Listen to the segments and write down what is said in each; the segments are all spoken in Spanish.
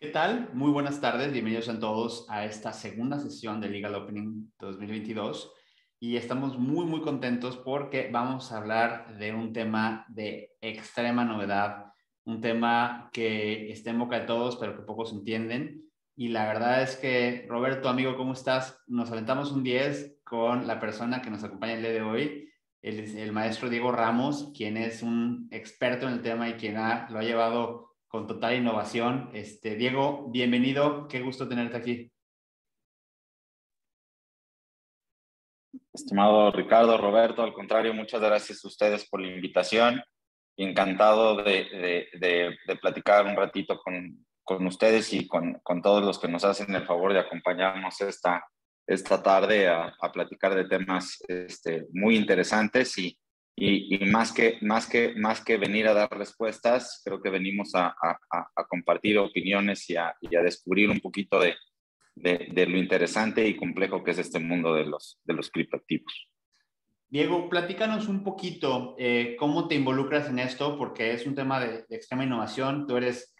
¿Qué tal? Muy buenas tardes, bienvenidos a todos a esta segunda sesión de Legal Opening 2022 y estamos muy contentos porque vamos a hablar de un tema de extrema novedad, un tema que está en boca de todos pero que pocos entienden y la verdad es que, Roberto, amigo, ¿cómo estás? Nos aventamos un 10 con la persona que nos acompaña el día de hoy, el maestro Diego Ramos, quien es un experto en el tema y quien lo ha llevado con total innovación. Diego, bienvenido, qué gusto tenerte aquí. Estimado Ricardo, Roberto, al contrario, muchas gracias a ustedes por la invitación. Encantado de platicar un ratito con ustedes y con todos los que nos hacen el favor de acompañarnos esta tarde a platicar de temas muy interesantes y más que venir a dar respuestas, creo que venimos a compartir opiniones y a descubrir un poquito de lo interesante y complejo que es este mundo de los criptoactivos. Diego, platícanos un poquito cómo te involucras en esto, porque es un tema de extrema innovación. Tú eres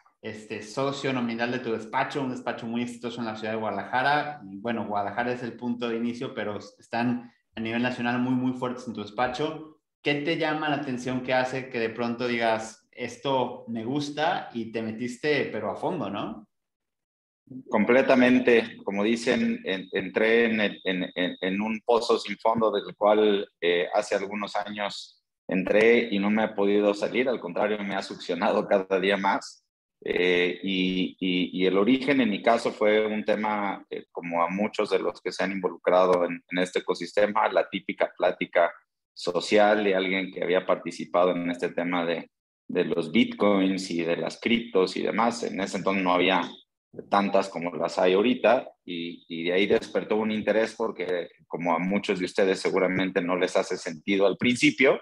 socio nominal de tu despacho, un despacho muy exitoso en la ciudad de Guadalajara. Y bueno, Guadalajara es el punto de inicio, pero están a nivel nacional muy fuertes en tu despacho. ¿Qué te llama la atención que hace que de pronto digas, esto me gusta y te metiste, pero a fondo, ¿no? Completamente, como dicen, entré en un pozo sin fondo del cual hace algunos años entré y no me he podido salir, al contrario, me ha succionado cada día más. Y el origen en mi caso fue un tema, como a muchos de los que se han involucrado en este ecosistema, la típica plática social de alguien que había participado en este tema de los bitcoins y de las criptos y demás. En ese entonces no había tantas como las hay ahorita, y de ahí despertó un interés porque, como a muchos de ustedes seguramente no les hace sentido al principio,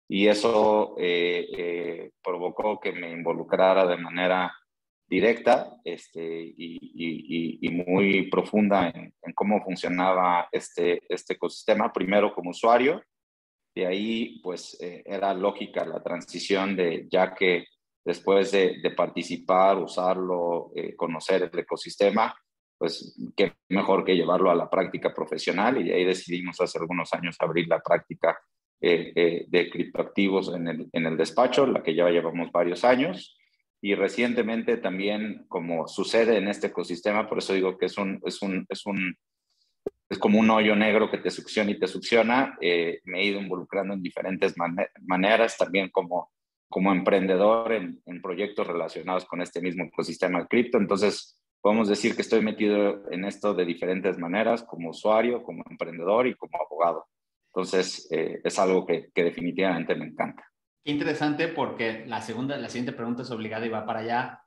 y eso provocó que me involucrara de manera directa y muy profunda en cómo funcionaba este ecosistema, primero como usuario. De ahí pues era lógica la transición ya que después de participar, usarlo, conocer el ecosistema, pues qué mejor que llevarlo a la práctica profesional, y de ahí decidimos hace algunos años abrir la práctica de criptoactivos en el despacho, la que ya llevamos varios años. Y recientemente también, como sucede en este ecosistema, por eso digo que es como un hoyo negro que te succiona y te succiona. Me he ido involucrando en diferentes maneras, también como emprendedor en proyectos relacionados con este mismo ecosistema de cripto. Entonces, podemos decir que estoy metido en esto de diferentes maneras, como usuario, como emprendedor y como abogado. Entonces, es algo que definitivamente me encanta. Qué interesante porque la siguiente pregunta es obligada y va para allá.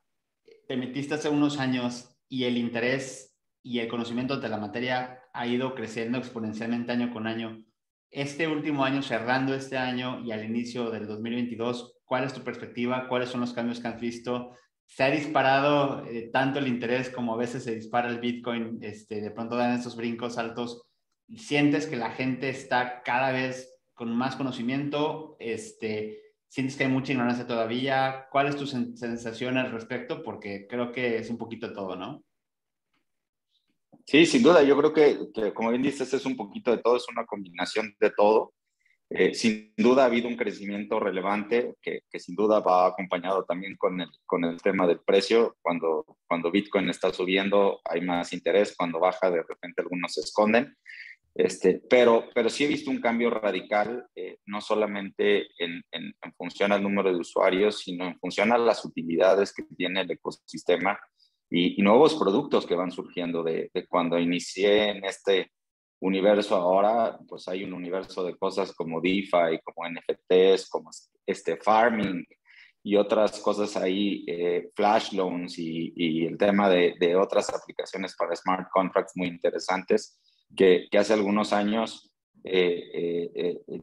Te metiste hace unos años y el interés y el conocimiento de la materia ha ido creciendo exponencialmente año con año. Este último año, cerrando este año y al inicio del 2022, ¿cuál es tu perspectiva? ¿Cuáles son los cambios que has visto? ¿Se ha disparado tanto el interés como a veces se dispara el Bitcoin? De pronto dan esos brincos altos. ¿Sientes que la gente está cada vez con más conocimiento? ¿Sientes que hay mucha ignorancia todavía? ¿Cuál es tu sensación al respecto? Porque creo que es un poquito todo, ¿no? Sí, sin duda, yo creo que como bien dices, es un poquito de todo, es una combinación de todo. Sin duda ha habido un crecimiento relevante que sin duda va acompañado también con el tema del precio. Cuando Bitcoin está subiendo hay más interés, cuando baja de repente algunos se esconden. Pero sí he visto un cambio radical, no solamente en función al número de usuarios, sino en función a las utilidades que tiene el ecosistema y nuevos productos que van surgiendo de cuando inicié en este universo. Ahora pues hay un universo de cosas como DeFi, como NFTs, como farming y otras cosas ahí, flash loans y el tema de otras aplicaciones para smart contracts muy interesantes que hace algunos años,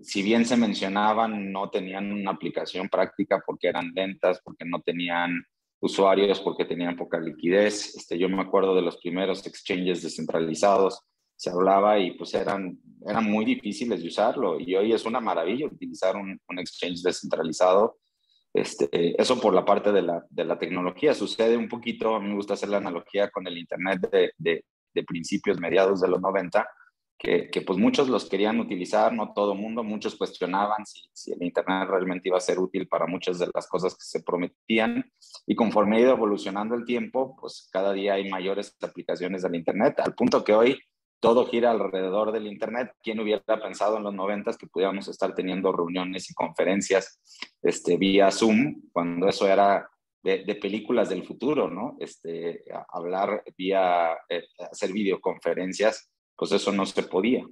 si bien se mencionaban, no tenían una aplicación práctica porque eran lentas, porque no tenían usuarios, porque tenían poca liquidez. Yo me acuerdo de los primeros exchanges descentralizados, se hablaba y pues eran muy difíciles de usarlo, y hoy es una maravilla utilizar un exchange descentralizado. Eso por la parte de la tecnología. Sucede un poquito, a mí me gusta hacer la analogía con el Internet de principios, mediados de los 90, que pues muchos los querían utilizar, no todo el mundo, muchos cuestionaban si el Internet realmente iba a ser útil para muchas de las cosas que se prometían, y conforme ha ido evolucionando el tiempo, pues cada día hay mayores aplicaciones del Internet, al punto que hoy todo gira alrededor del Internet. ¿Quién hubiera pensado en los 90 que pudiéramos estar teniendo reuniones y conferencias vía Zoom, cuando eso era de películas del futuro, ¿no? Hablar vía, hacer videoconferencias, pues eso no se podía.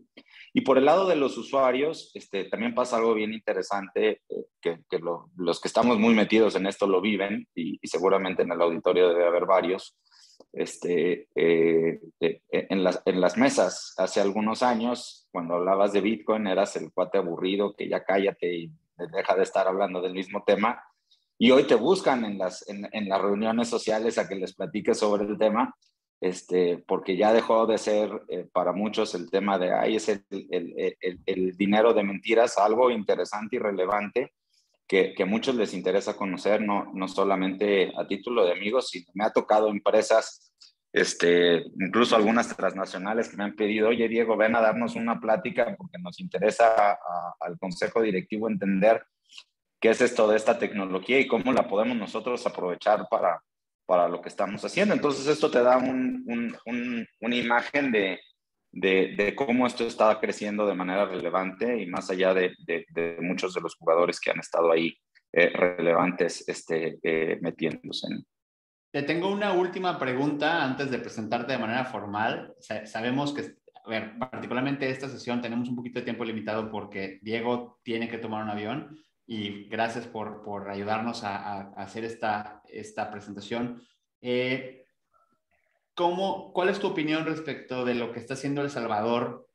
Y por el lado de los usuarios, también pasa algo bien interesante, los que estamos muy metidos en esto lo viven, y seguramente en el auditorio debe haber varios. En las mesas, hace algunos años, cuando hablabas de Bitcoin, eras el cuate aburrido que ya cállate y deja de estar hablando del mismo tema. Y hoy te buscan en las reuniones sociales a que les platiques sobre el tema, porque ya dejó de ser para muchos el tema de, ay, es el dinero de mentiras, algo interesante y relevante que a muchos les interesa conocer, no solamente a título de amigos, sino me ha tocado empresas, incluso algunas transnacionales que me han pedido, oye Diego, ven a darnos una plática porque nos interesa al consejo directivo entender qué es esto de esta tecnología y cómo la podemos nosotros aprovechar para lo que estamos haciendo. Entonces esto te da una imagen de cómo esto está creciendo de manera relevante y más allá de muchos de los jugadores que han estado ahí relevantes metiéndose en. Te tengo una última pregunta antes de presentarte de manera formal. Sabemos que, a ver, particularmente esta sesión tenemos un poquito de tiempo limitado porque Diego tiene que tomar un avión y gracias por ayudarnos a hacer esta presentación. ¿Cuál es tu opinión respecto de lo que está haciendo El Salvador?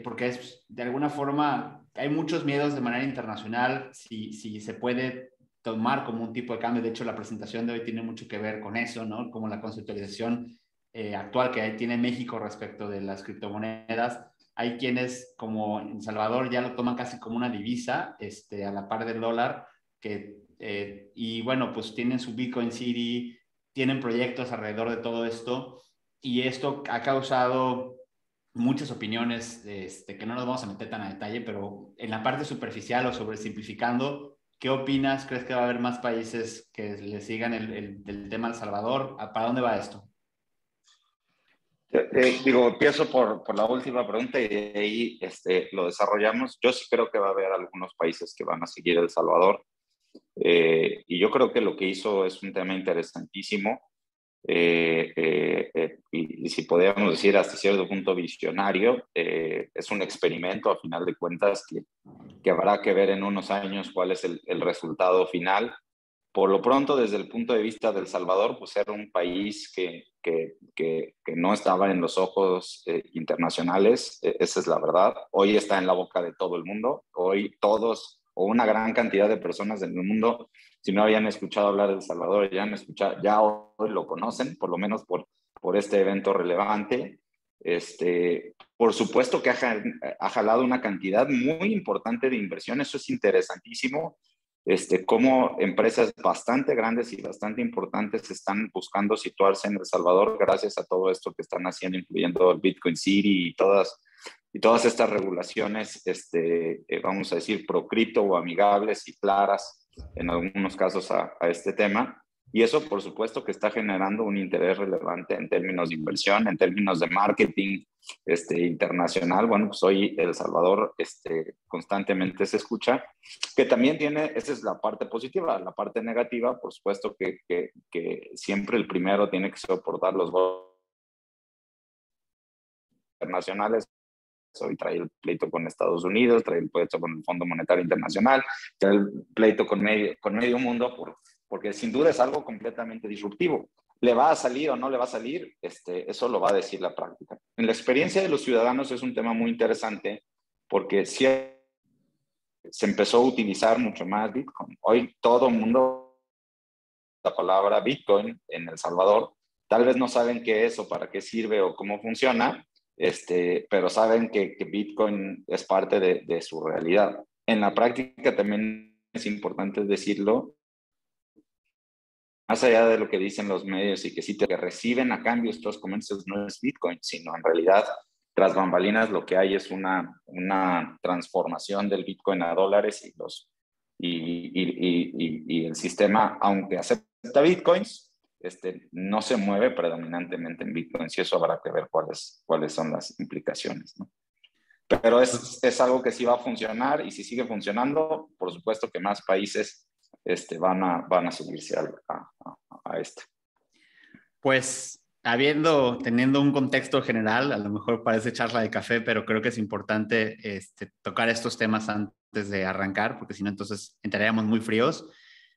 Porque es, de alguna forma, hay muchos miedos de manera internacional, si se puede tomar como un tipo de cambio. De hecho, la presentación de hoy tiene mucho que ver con eso, ¿no? Como la conceptualización actual que tiene México respecto de las criptomonedas. Hay quienes, como en Salvador, ya lo toman casi como una divisa, a la par del dólar, y bueno, pues tienen su Bitcoin City, tienen proyectos alrededor de todo esto, y esto ha causado muchas opiniones, que no nos vamos a meter tan a detalle, pero en la parte superficial o sobresimplificando, ¿qué opinas? ¿Crees que va a haber más países que le sigan el tema al Salvador? ¿Para dónde va esto? Empiezo por la última pregunta y de ahí lo desarrollamos. Yo sí creo que va a haber algunos países que van a seguir El Salvador, y yo creo que lo que hizo es un tema interesantísimo. Y si podríamos decir hasta cierto punto visionario, es un experimento a final de cuentas que habrá que ver en unos años cuál es el resultado final. Por lo pronto, desde el punto de vista de El Salvador, pues era un país que no estaba en los ojos internacionales, esa es la verdad. Hoy está en la boca de todo el mundo. Hoy todos, o una gran cantidad de personas en el mundo, si no habían escuchado hablar de El Salvador, ya hoy lo conocen, por lo menos por este evento relevante. Por supuesto que ha jalado una cantidad muy importante de inversión, eso es interesantísimo. Cómo empresas bastante grandes y bastante importantes están buscando situarse en El Salvador gracias a todo esto que están haciendo, incluyendo el Bitcoin City y todas estas regulaciones, vamos a decir, pro cripto o amigables y claras en algunos casos a este tema. Y eso, por supuesto, que está generando un interés relevante en términos de inversión, en términos de marketing internacional. Bueno, pues hoy El Salvador constantemente se escucha, que también tiene, esa es la parte positiva. La parte negativa, por supuesto, que siempre el primero tiene que soportar los gobiernos internacionales. Hoy trae el pleito con Estados Unidos, trae el pleito con el Fondo Monetario Internacional, trae el pleito con medio mundo, porque sin duda es algo completamente disruptivo. ¿Le va a salir o no le va a salir? Eso lo va a decir la práctica. En la experiencia de los ciudadanos es un tema muy interesante porque sí se empezó a utilizar mucho más Bitcoin. Hoy todo el mundo, la palabra Bitcoin en El Salvador, tal vez no saben qué es o para qué sirve o cómo funciona, pero saben que Bitcoin es parte de su realidad. En la práctica también es importante decirlo, más allá de lo que dicen los medios y que sí que reciben a cambio estos comercios no es Bitcoin, sino en realidad tras bambalinas lo que hay es una transformación del Bitcoin a dólares y el sistema, aunque acepta Bitcoins, no se mueve predominantemente en Bitcoins y eso habrá que ver cuáles son las implicaciones, ¿no? Pero es algo que sí va a funcionar y si sigue funcionando, por supuesto que más países van a subirse a esto. Pues teniendo un contexto general, a lo mejor parece charla de café, pero creo que es importante tocar estos temas antes de arrancar, porque si no, entonces entraríamos muy fríos.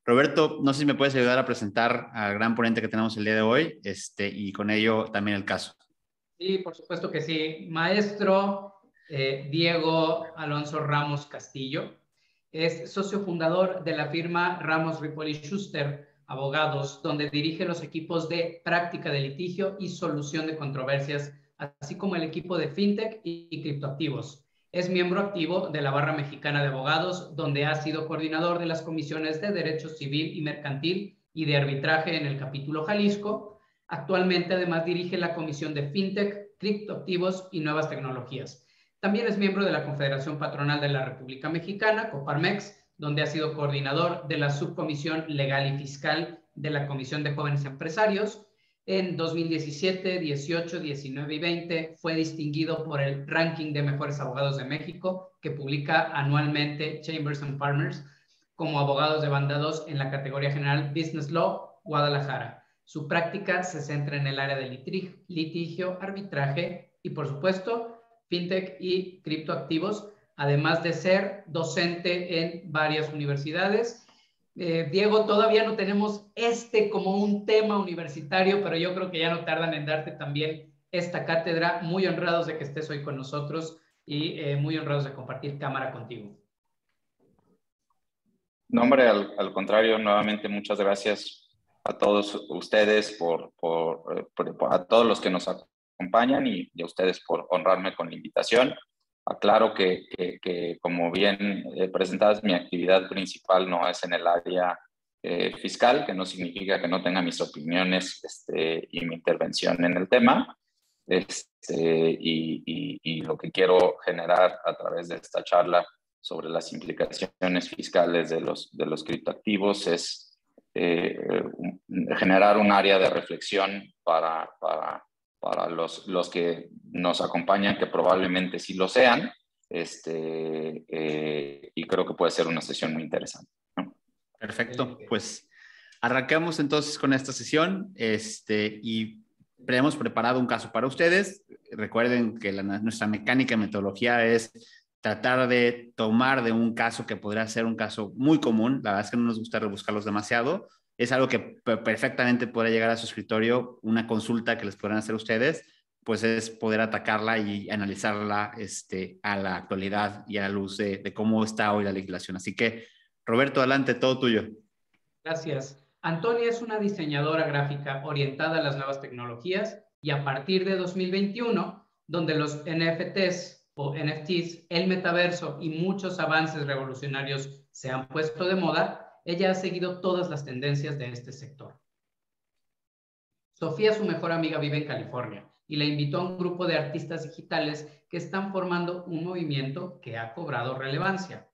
Roberto, no sé si me puedes ayudar a presentar al gran ponente que tenemos el día de hoy y con ello también el caso. Sí, por supuesto que sí. Maestro Diego Alonso Ramos Castillo es socio fundador de la firma Ramos Ripoll y Schuster Abogados, donde dirige los equipos de práctica de litigio y solución de controversias, así como el equipo de fintech y criptoactivos. Es miembro activo de la Barra Mexicana de Abogados, donde ha sido coordinador de las comisiones de Derecho Civil y Mercantil y de Arbitraje en el capítulo Jalisco. Actualmente, además, dirige la Comisión de Fintech, Criptoactivos y Nuevas Tecnologías. También es miembro de la Confederación Patronal de la República Mexicana, Coparmex, donde ha sido coordinador de la Subcomisión Legal y Fiscal de la Comisión de Jóvenes Empresarios. En 2017, 18, 19 y 20 fue distinguido por el ranking de mejores abogados de México que publica anualmente Chambers and Partners como abogados demandados en la categoría general Business Law, Guadalajara. Su práctica se centra en el área de litigio, arbitraje y, por supuesto, fintech y criptoactivos, además de ser docente en varias universidades. Diego, todavía no tenemos como un tema universitario, pero yo creo que ya no tardan en darte también esta cátedra. Muy honrados de que estés hoy con nosotros y muy honrados de compartir cámara contigo. No, hombre, al contrario, nuevamente muchas gracias a todos ustedes, a todos los que nos acompañan y a ustedes por honrarme con la invitación. Aclaro que como bien presentadas, mi actividad principal no es en el área fiscal, que no significa que no tenga mis opiniones y mi intervención en el tema. Y lo que quiero generar a través de esta charla sobre las implicaciones fiscales de los criptoactivos es generar un área de reflexión para los que nos acompañan, que probablemente sí lo sean, y creo que puede ser una sesión muy interesante, ¿no? Perfecto, pues arrancamos entonces con esta sesión y hemos preparado un caso para ustedes. Recuerden que nuestra mecánica y metodología es tratar de tomar de un caso que podría ser un caso muy común. La verdad es que no nos gusta rebuscarlos demasiado. Es algo que perfectamente podrá llegar a su escritorio, una consulta que les podrán hacer ustedes, pues es poder atacarla y analizarla a la actualidad y a la luz de cómo está hoy la legislación. Así que, Roberto, adelante, todo tuyo. Gracias. Antonia es una diseñadora gráfica orientada a las nuevas tecnologías y a partir de 2021, donde los NFTs o NFTs, el metaverso y muchos avances revolucionarios se han puesto de moda, ella ha seguido todas las tendencias de este sector. Sofía, su mejor amiga, vive en California y le invitó a un grupo de artistas digitales que están formando un movimiento que ha cobrado relevancia.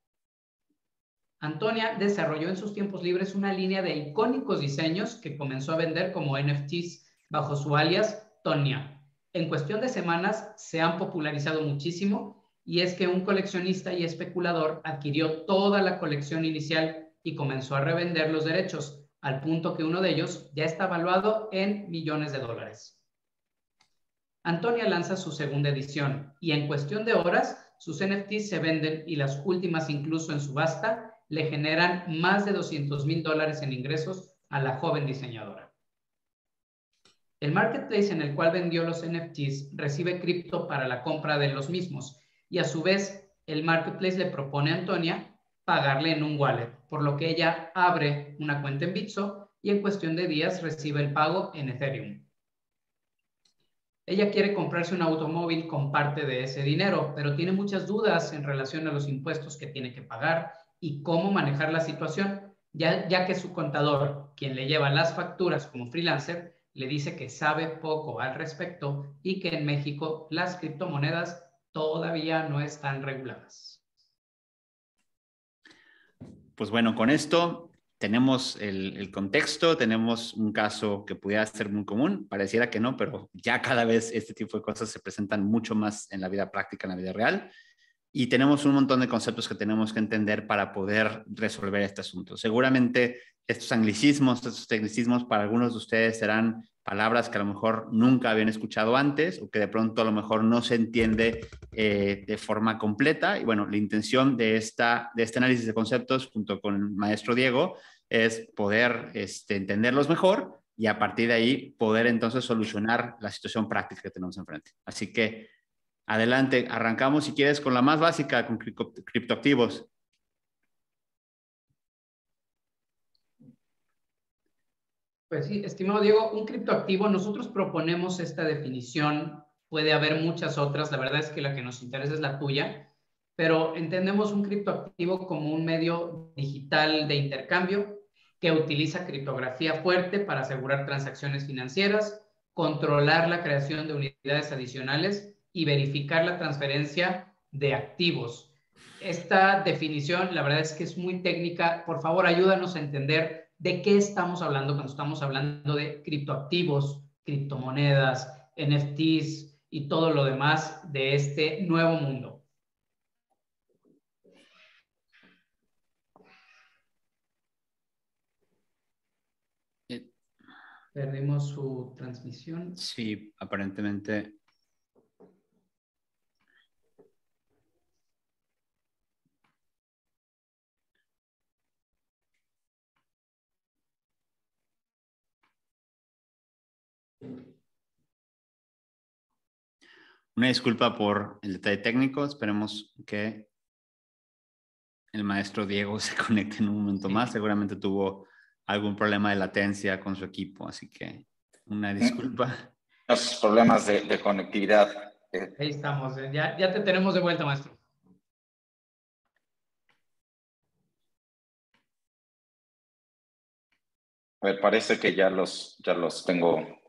Antonia desarrolló en sus tiempos libres una línea de icónicos diseños que comenzó a vender como NFTs bajo su alias Tonia. En cuestión de semanas se han popularizado muchísimo y es que un coleccionista y especulador adquirió toda la colección inicial y comenzó a revender los derechos, al punto que uno de ellos ya está valuado en millones de dólares. Antonia lanza su segunda edición y en cuestión de horas sus NFTs se venden y las últimas incluso en subasta le generan más de $200,000 en ingresos a la joven diseñadora. El marketplace en el cual vendió los NFTs recibe cripto para la compra de los mismos y a su vez el marketplace le propone a Antonia pagarle en un wallet, por lo que ella abre una cuenta en Bitso y en cuestión de días recibe el pago en Ethereum. Ella quiere comprarse un automóvil con parte de ese dinero, pero tiene muchas dudas en relación a los impuestos que tiene que pagar y cómo manejar la situación, ya que su contador, quien le lleva las facturas como freelancer, le dice que sabe poco al respecto y que en México las criptomonedas todavía no están reguladas. Pues bueno, con esto tenemos el contexto, tenemos un caso que pudiera ser muy común, pareciera que no, pero ya cada vez este tipo de cosas se presentan mucho más en la vida práctica, en la vida real, y tenemos un montón de conceptos que tenemos que entender para poder resolver este asunto. Seguramente estos anglicismos, estos tecnicismos para algunos de ustedes serán palabras que a lo mejor nunca habían escuchado antes o que de pronto a lo mejor no se entiende de forma completa. Y bueno, la intención de este análisis de conceptos junto con el maestro Diego es poder entenderlos mejor y a partir de ahí poder entonces solucionar la situación práctica que tenemos enfrente. Así que adelante, arrancamos si quieres con la más básica, con criptoactivos. Pues sí, estimado Diego, un criptoactivo, nosotros proponemos esta definición, puede haber muchas otras, la verdad es que la que nos interesa es la tuya, pero entendemos un criptoactivo como un medio digital de intercambio que utiliza criptografía fuerte para asegurar transacciones financieras, controlar la creación de unidades adicionales y verificar la transferencia de activos. Esta definición, la verdad es que es muy técnica. Por favor, ayúdanos a entender de qué estamos hablando cuando estamos hablando de criptoactivos, criptomonedas, NFTs y todo lo demás de este nuevo mundo. Perdimos su transmisión. Sí, aparentemente. Una disculpa por el detalle técnico. Esperemos que el maestro Diego se conecte en un momento más. Seguramente tuvo algún problema de latencia con su equipo, así que una disculpa. Los problemas de conectividad. Ahí estamos. Ya te tenemos de vuelta, maestro. A ver, parece que ya los tengo.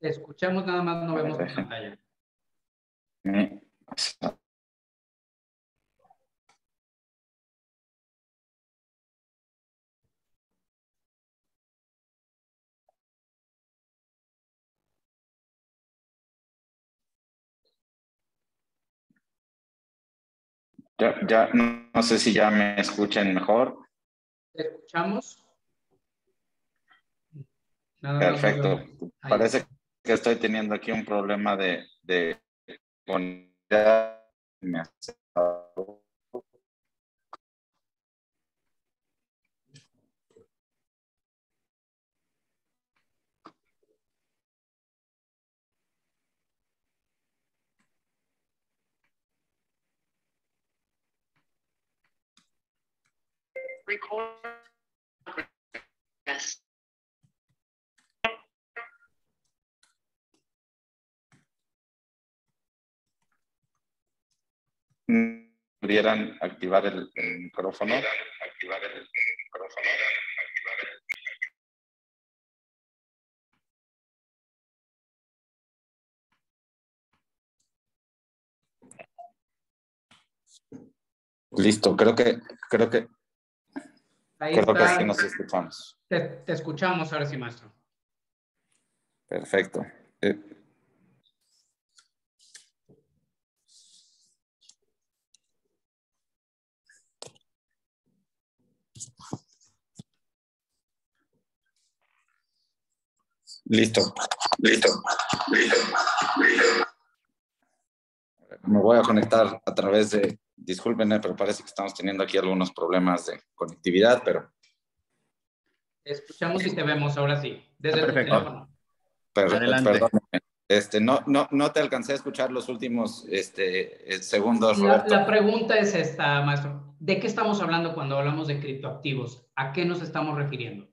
Te escuchamos, nada más no vemos tu pantalla. Ya no sé si ya me escuchan mejor. ¿Te escuchamos? Nada Perfecto. más Parece que estoy teniendo aquí un problema de conectividad. ¿Pudieran activar el micrófono? Listo, creo que así nos escuchamos. Te escuchamos ahora sí, maestro. Perfecto. Listo. Me voy a conectar a través de, discúlpenme, pero parece que estamos teniendo aquí algunos problemas de conectividad, pero... Te escuchamos y te vemos ahora sí, desde tu teléfono. Adelante. Perdón, no te alcancé a escuchar los últimos segundos, Roberto. La pregunta es esta, maestro. ¿De qué estamos hablando cuando hablamos de criptoactivos? ¿A qué nos estamos refiriendo?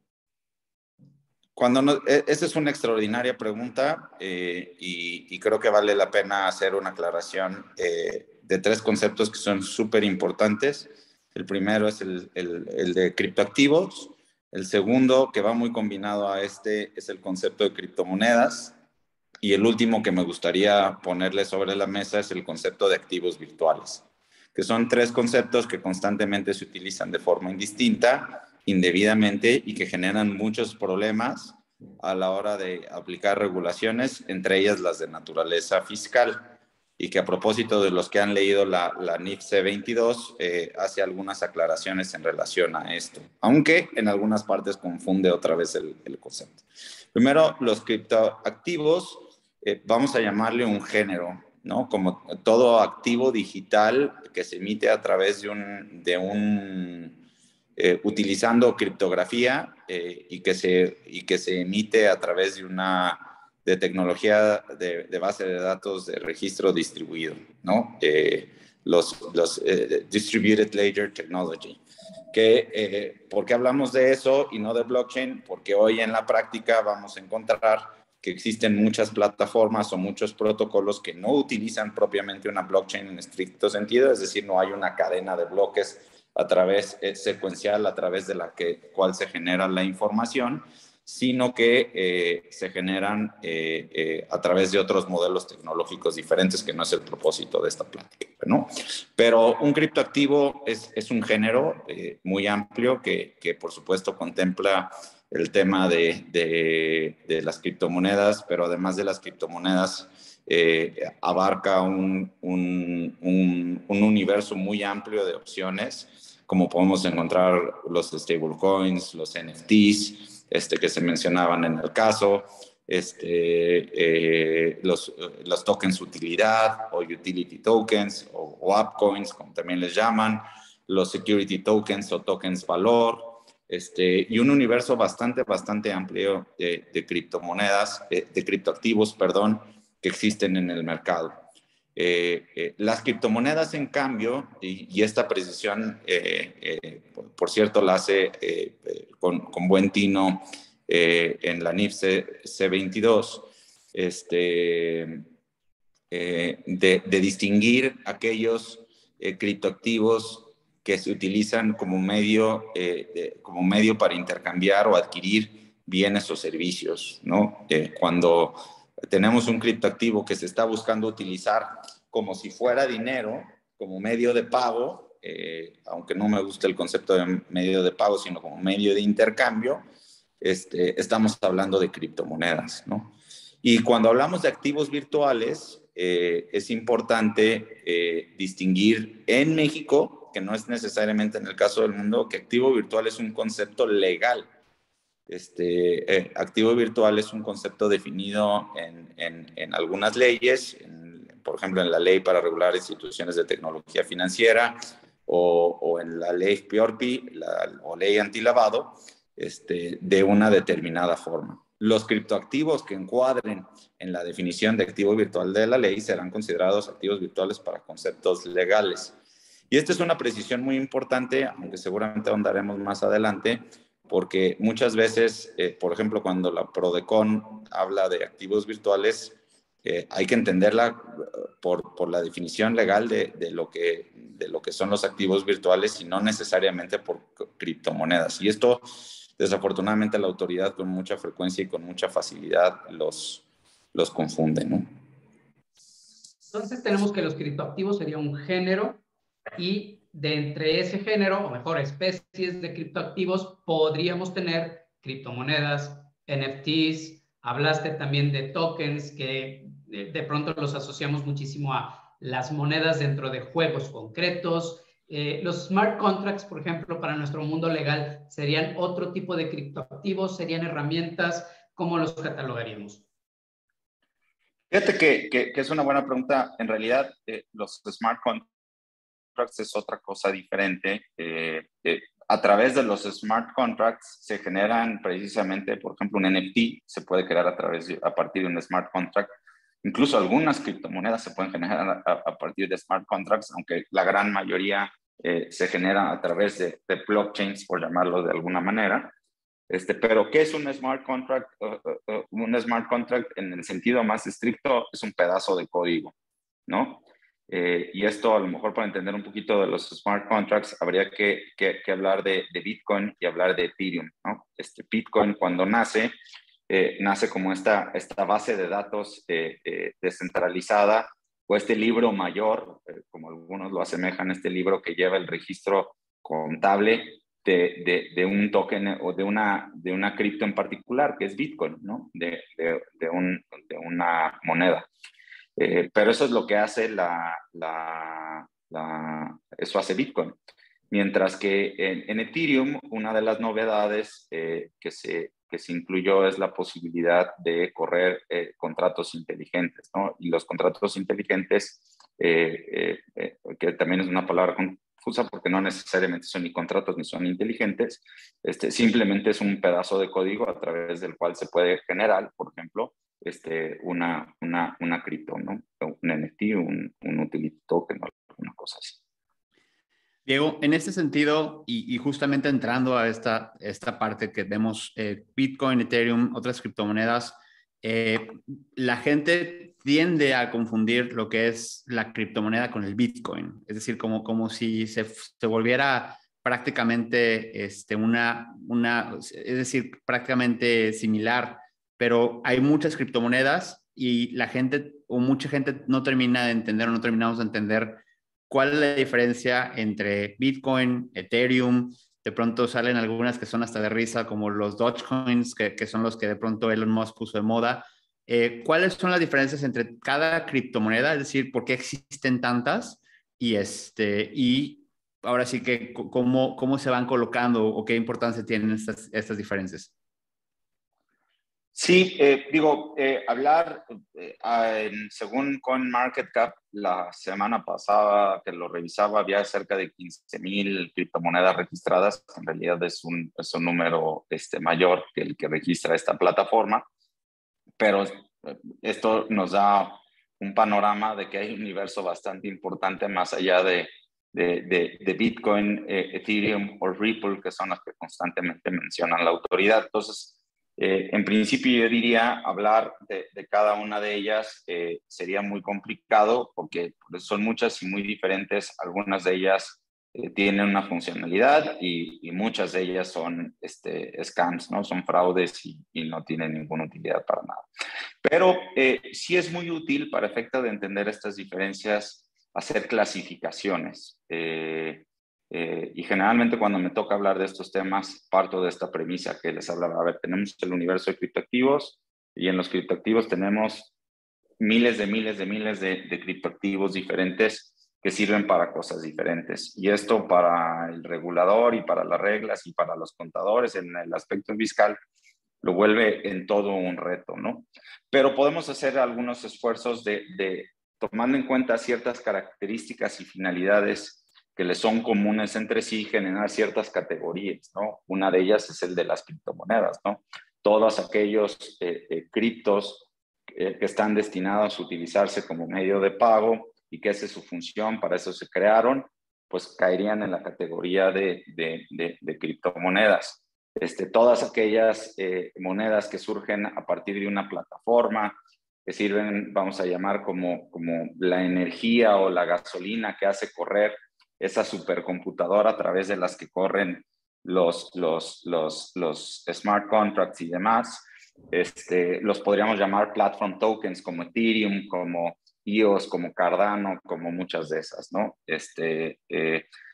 Esa es una extraordinaria pregunta y creo que vale la pena hacer una aclaración de tres conceptos que son súper importantes El primero es el de criptoactivos. El segundo, que va muy combinado a este, es el concepto de criptomonedas. Y el último que me gustaría ponerle sobre la mesa es el concepto de activos virtuales, que son tres conceptos que constantemente se utilizan de forma indistinta, indebidamente, y que generan muchos problemas a la hora de aplicar regulaciones, entre ellas las de naturaleza fiscal, y que a propósito de los que han leído la NIF C22, hace algunas aclaraciones en relación a esto, aunque en algunas partes confunde otra vez el concepto. Primero, los criptoactivos, vamos a llamarle un género, ¿no? Como todo activo digital que se emite a través utilizando criptografía y que se emite a través de tecnología de base de datos de registro distribuido, ¿no? Los Distributed Ledger Technology. ¿Por qué hablamos de eso y no de blockchain? Porque hoy en la práctica vamos a encontrar que existen muchas plataformas o muchos protocolos que no utilizan propiamente una blockchain en estricto sentido, es decir, no hay una cadena de bloques secuencial a través de la cual se genera la información, sino que se generan a través de otros modelos tecnológicos diferentes, que no es el propósito de esta plática, ¿no? Pero un criptoactivo es un género muy amplio que por supuesto contempla el tema de las criptomonedas, pero además de las criptomonedas abarca un universo muy amplio de opciones, como podemos encontrar los stablecoins, los NFTs, que se mencionaban en el caso, los tokens utilidad o utility tokens o appcoins, como también les llaman, los security tokens o tokens valor, y un universo bastante amplio de criptomonedas, de criptoactivos, perdón, que existen en el mercado. Las criptomonedas, en cambio, y esta precisión, por cierto, la hace con buen tino en la NIF C22, de distinguir aquellos criptoactivos que se utilizan como medio para intercambiar o adquirir bienes o servicios, ¿no? Cuando tenemos un criptoactivo que se está buscando utilizar como si fuera dinero, como medio de pago, aunque no me gusta el concepto de medio de pago, sino como medio de intercambio, estamos hablando de criptomonedas, ¿no? Y cuando hablamos de activos virtuales, es importante distinguir en México, que no es necesariamente en el caso del mundo, que activo virtual es un concepto legal. Activo virtual es un concepto definido en algunas leyes, por ejemplo, en la ley para regular instituciones de tecnología financiera o en la ley PIORPI o ley antilavado, de una determinada forma. Los criptoactivos que encuadren en la definición de activo virtual de la ley serán considerados activos virtuales para conceptos legales. Y esta es una precisión muy importante, aunque seguramente ahondaremos más adelante, porque muchas veces, por ejemplo, cuando la Prodecon habla de activos virtuales, hay que entenderla por la definición legal de lo que son los activos virtuales y no necesariamente por criptomonedas. Y esto, desafortunadamente, la autoridad con mucha frecuencia y con mucha facilidad los confunde, ¿no? Entonces tenemos que los criptoactivos sería un género y de entre ese género, o mejor, especies de criptoactivos, podríamos tener criptomonedas, NFTs, hablaste también de tokens que de pronto los asociamos muchísimo a las monedas dentro de juegos concretos. Los smart contracts, por ejemplo, para nuestro mundo legal, serían otro tipo de criptoactivos, serían herramientas. ¿Cómo los catalogaríamos? Fíjate que es una buena pregunta. En realidad, los smart contracts es otra cosa diferente. A través de los smart contracts se generan precisamente, por ejemplo, un NFT se puede crear a partir de un smart contract. Incluso algunas criptomonedas se pueden generar a partir de smart contracts, aunque la gran mayoría se genera a través de blockchains, por llamarlo de alguna manera. Pero ¿qué es un smart contract? Un smart contract, en el sentido más estricto, es un pedazo de código, ¿no? Y esto, a lo mejor para entender un poquito de los smart contracts, habría que hablar de Bitcoin y hablar de Ethereum, ¿no? Bitcoin, cuando nace como esta base de datos descentralizada, o este libro mayor, como algunos lo asemejan, este libro que lleva el registro contable de un token o de una cripto en particular, que es Bitcoin, ¿no? De una moneda. Pero eso es lo que hace eso hace Bitcoin. Mientras que en Ethereum, una de las novedades que se incluyó es la posibilidad de correr contratos inteligentes, ¿no? Y los contratos inteligentes, que también es una palabra confusa porque no necesariamente son ni contratos ni son inteligentes, simplemente es un pedazo de código a través del cual se puede generar, por ejemplo, una cripto, ¿no? Un NFT, un utility token o una cosa así. Diego, en este sentido, y justamente entrando a esta parte que vemos, Bitcoin, Ethereum, otras criptomonedas, la gente tiende a confundir lo que es la criptomoneda con el Bitcoin. Es decir, como si se volviera prácticamente prácticamente similar, pero hay muchas criptomonedas y la gente o mucha gente no termina de entender o no terminamos de entender cuál es la diferencia entre Bitcoin, Ethereum. De pronto salen algunas que son hasta de risa, como los Dogecoins, que son los que de pronto Elon Musk puso de moda. ¿Cuáles son las diferencias entre cada criptomoneda? Es decir, ¿por qué existen tantas? Y ahora sí que, ¿cómo se van colocando o qué importancia tienen estas diferencias? Sí, hablar, según CoinMarketCap, la semana pasada que lo revisaba, había cerca de 15,000 criptomonedas registradas. En realidad es un número mayor que el que registra esta plataforma, pero esto nos da un panorama de que hay un universo bastante importante más allá de Bitcoin, Ethereum o Ripple, que son las que constantemente mencionan la autoridad. Entonces, en principio yo diría hablar de cada una de ellas sería muy complicado porque son muchas y muy diferentes. Algunas de ellas tienen una funcionalidad y muchas de ellas son scams, ¿no? Son fraudes y no tienen ninguna utilidad para nada. Pero sí es muy útil para efecto de entender estas diferencias hacer clasificaciones. Y generalmente cuando me toca hablar de estos temas, parto de esta premisa que les hablaba. A ver, tenemos el universo de criptoactivos y en los criptoactivos tenemos miles de criptoactivos diferentes que sirven para cosas diferentes. Y esto para el regulador y para las reglas y para los contadores en el aspecto fiscal lo vuelve en todo un reto, ¿no? Pero podemos hacer algunos esfuerzos tomando en cuenta ciertas características y finalidades que les son comunes entre sí, generar ciertas categorías, ¿no? Una de ellas es el de las criptomonedas, ¿no? Todos aquellos criptos que están destinados a utilizarse como medio de pago y que esa es su función, para eso se crearon, pues caerían en la categoría de criptomonedas. Todas aquellas monedas que surgen a partir de una plataforma, que sirven, vamos a llamar como la energía o la gasolina que hace correr esa supercomputadora a través de las que corren los smart contracts y demás. Los podríamos llamar platform tokens como Ethereum, como EOS, como Cardano, como muchas de esas, ¿no?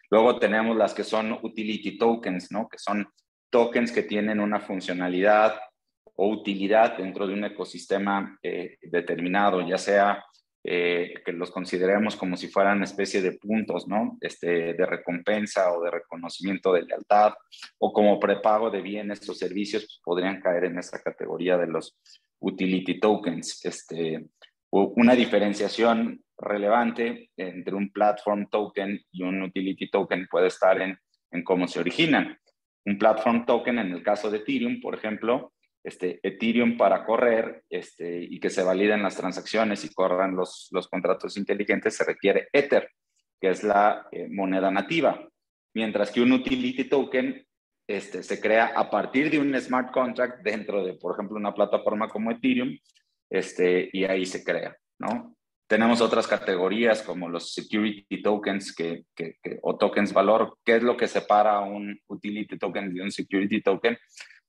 Luego tenemos las que son utility tokens, ¿no? Que son tokens que tienen una funcionalidad o utilidad dentro de un ecosistema determinado, ya sea que los consideremos como si fueran una especie de puntos, ¿no? De recompensa o de reconocimiento de lealtad, o como prepago de bienes o servicios, pues podrían caer en esta categoría de los utility tokens. Una diferenciación relevante entre un platform token y un utility token puede estar en cómo se originan. Un platform token, en el caso de Ethereum, por ejemplo, Ethereum para correr y que se validen las transacciones y corran los contratos inteligentes se requiere Ether, que es la moneda nativa. Mientras que un utility token se crea a partir de un smart contract dentro de, por ejemplo, una plataforma como Ethereum, y ahí se crea, ¿no? Tenemos otras categorías como los security tokens o tokens valor. ¿Qué es lo que separa un utility token de un security token?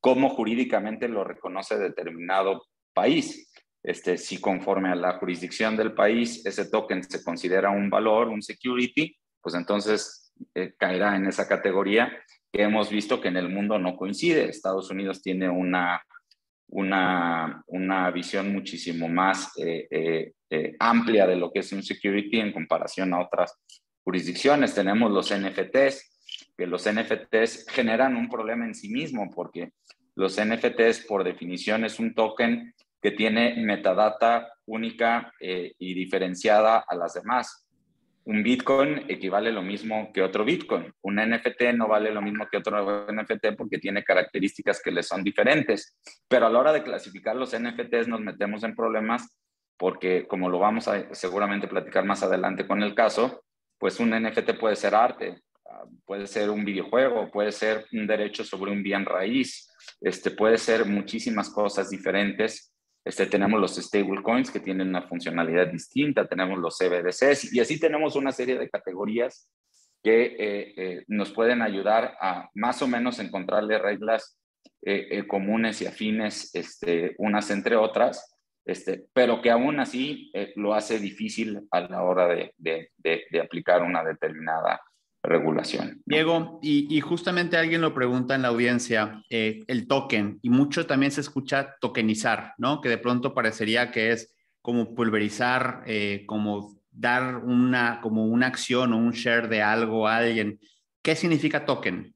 ¿Cómo jurídicamente lo reconoce determinado país? Si conforme a la jurisdicción del país ese token se considera un valor, un security, pues entonces caerá en esa categoría, que hemos visto que en el mundo no coincide. Estados Unidos tiene una visión muchísimo más amplia de lo que es un security en comparación a otras jurisdicciones. Tenemos los NFTs, que los NFTs generan un problema en sí mismo, porque los NFTs por definición es un token que tiene metadata única y diferenciada a las demás. Un Bitcoin equivale lo mismo que otro Bitcoin. Un NFT no vale lo mismo que otro NFT porque tiene características que le son diferentes. Pero a la hora de clasificar los NFTs nos metemos en problemas porque, como lo vamos a seguramente platicar más adelante con el caso, pues un NFT puede ser arte, puede ser un videojuego, puede ser un derecho sobre un bien raíz, puede ser muchísimas cosas diferentes. Tenemos los stablecoins que tienen una funcionalidad distinta, tenemos los CBDCs y así tenemos una serie de categorías que nos pueden ayudar a más o menos encontrarle reglas comunes y afines unas entre otras, pero que aún así lo hace difícil a la hora de aplicar una determinada regulación, ¿no? Diego, y justamente alguien lo pregunta en la audiencia, el token, y mucho también se escucha tokenizar, ¿no? Que de pronto parecería que es como pulverizar, como dar como una acción o un share de algo a alguien. ¿Qué significa token?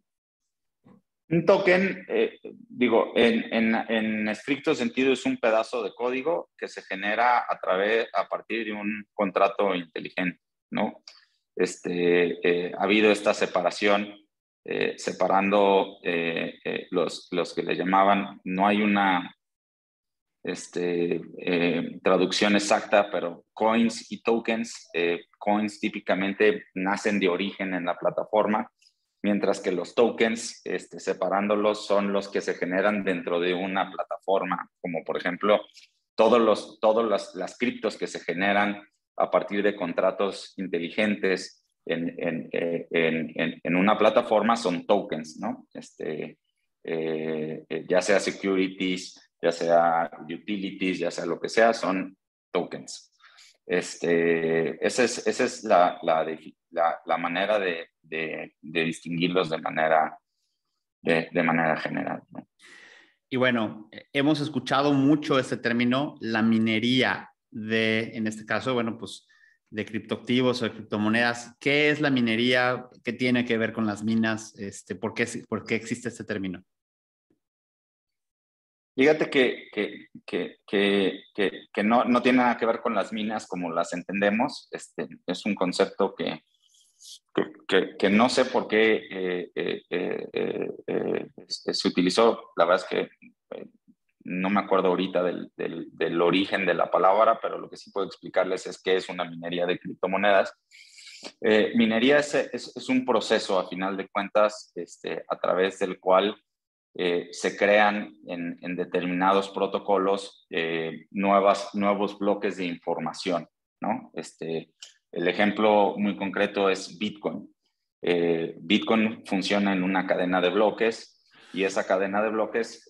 Un token, en estricto sentido, es un pedazo de código que se genera a partir de un contrato inteligente, ¿no? Ha habido esta separación, separando los que le llamaban, no hay una traducción exacta, pero coins y tokens. Coins típicamente nacen de origen en la plataforma, mientras que los tokens, separándolos, son los que se generan dentro de una plataforma, como por ejemplo todas las criptos que se generan a partir de contratos inteligentes en una plataforma son tokens, ¿no? Ya sea securities, ya sea utilities, ya sea lo que sea, son tokens. Esa es la manera de distinguirlos de manera general, ¿no? Y bueno, hemos escuchado mucho este término, la minería en este caso, bueno, pues de criptoactivos o de criptomonedas. ¿Qué es la minería? ¿Qué tiene que ver con las minas? ¿Por qué existe este término? Fíjate que no tiene nada que ver con las minas como las entendemos. Es un concepto que no sé por qué se utilizó. La verdad es que no me acuerdo ahorita del origen de la palabra, pero lo que sí puedo explicarles es qué es una minería de criptomonedas. Minería es un proceso, a final de cuentas, a través del cual se crean en determinados protocolos nuevos bloques de información, ¿no? El ejemplo muy concreto es Bitcoin. Bitcoin funciona en una cadena de bloques y esa cadena de bloques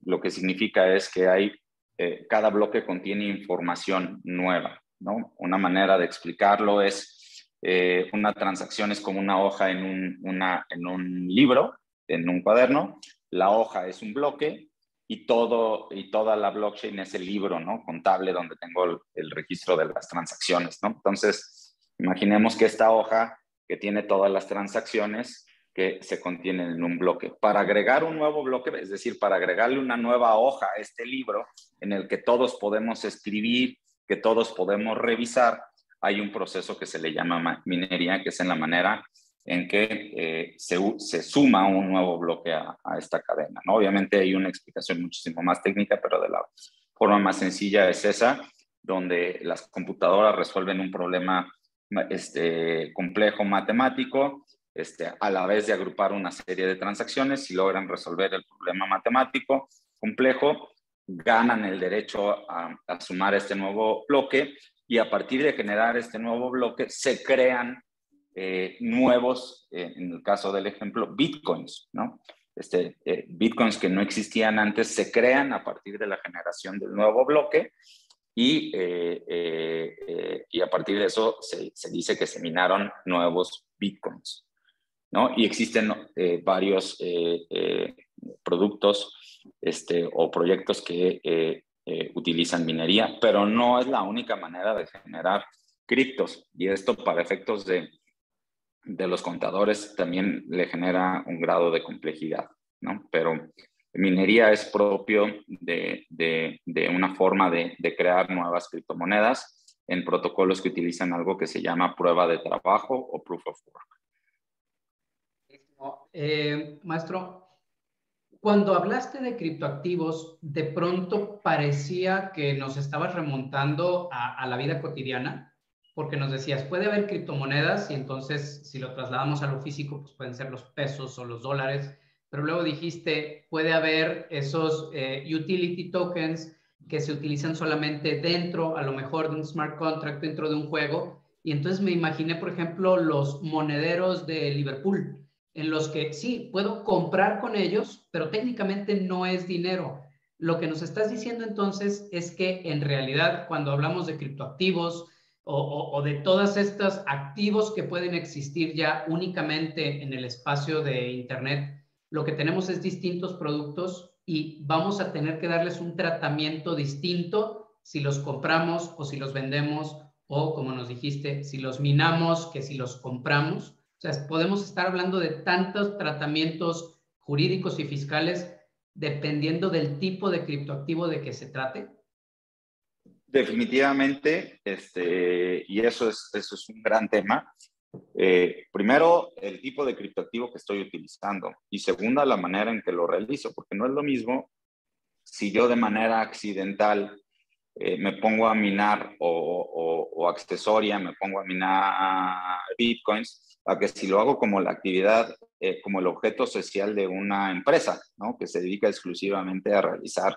lo que significa es que cada bloque contiene información nueva, ¿no? Una manera de explicarlo es una transacción es como una hoja en un libro, en un cuaderno. La hoja es un bloque y toda la blockchain es el libro, ¿no? Contable donde tengo el registro de las transacciones, ¿no? Entonces, imaginemos que esta hoja que tiene todas las transacciones que se contienen en un bloque. Para agregar un nuevo bloque, es decir, para agregarle una nueva hoja a este libro en el que todos podemos escribir, que todos podemos revisar, hay un proceso que se le llama minería, que es en la manera en que se suma un nuevo bloque a esta cadena, ¿no? Obviamente hay una explicación muchísimo más técnica, pero de la forma más sencilla es esa, donde las computadoras resuelven un problema complejo matemático, a la vez de agrupar una serie de transacciones. Si logran resolver el problema matemático complejo, ganan el derecho a sumar este nuevo bloque y a partir de generar este nuevo bloque se crean nuevos, en el caso del ejemplo, bitcoins, ¿no? Bitcoins que no existían antes se crean a partir de la generación del nuevo bloque y a partir de eso se dice que se minaron nuevos bitcoins, ¿no? Y existen varios productos o proyectos que utilizan minería, pero no es la única manera de generar criptos. Y esto, para efectos de los contadores, también le genera un grado de complejidad, ¿no? Pero minería es propio de una forma de crear nuevas criptomonedas en protocolos que utilizan algo que se llama prueba de trabajo o proof of work. Maestro, cuando hablaste de criptoactivos, de pronto parecía que nos estabas remontando a la vida cotidiana, porque nos decías, puede haber criptomonedas y entonces si lo trasladamos a lo físico, pues pueden ser los pesos o los dólares, pero luego dijiste, puede haber esos utility tokens que se utilizan solamente dentro, a lo mejor de un smart contract, dentro de un juego, y entonces me imaginé, por ejemplo, los monederos de Liverpool, en los que sí, puedo comprar con ellos, pero técnicamente no es dinero. Lo que nos estás diciendo entonces es que en realidad cuando hablamos de criptoactivos o de todos estos activos que pueden existir ya únicamente en el espacio de Internet, lo que tenemos es distintos productos y vamos a tener que darles un tratamiento distinto si los compramos o si los vendemos o, como nos dijiste, si los minamos que si los compramos. O sea, podemos estar hablando de tantos tratamientos jurídicos y fiscales dependiendo del tipo de criptoactivo de que se trate. Definitivamente, y eso es un gran tema. Primero, el tipo de criptoactivo que estoy utilizando y segunda, la manera en que lo realizo, porque no es lo mismo si yo de manera accidental me pongo a minar o accesoria, me pongo a minar bitcoins, a que si lo hago como la actividad, como el objeto social de una empresa, ¿no? Que se dedica exclusivamente a realizar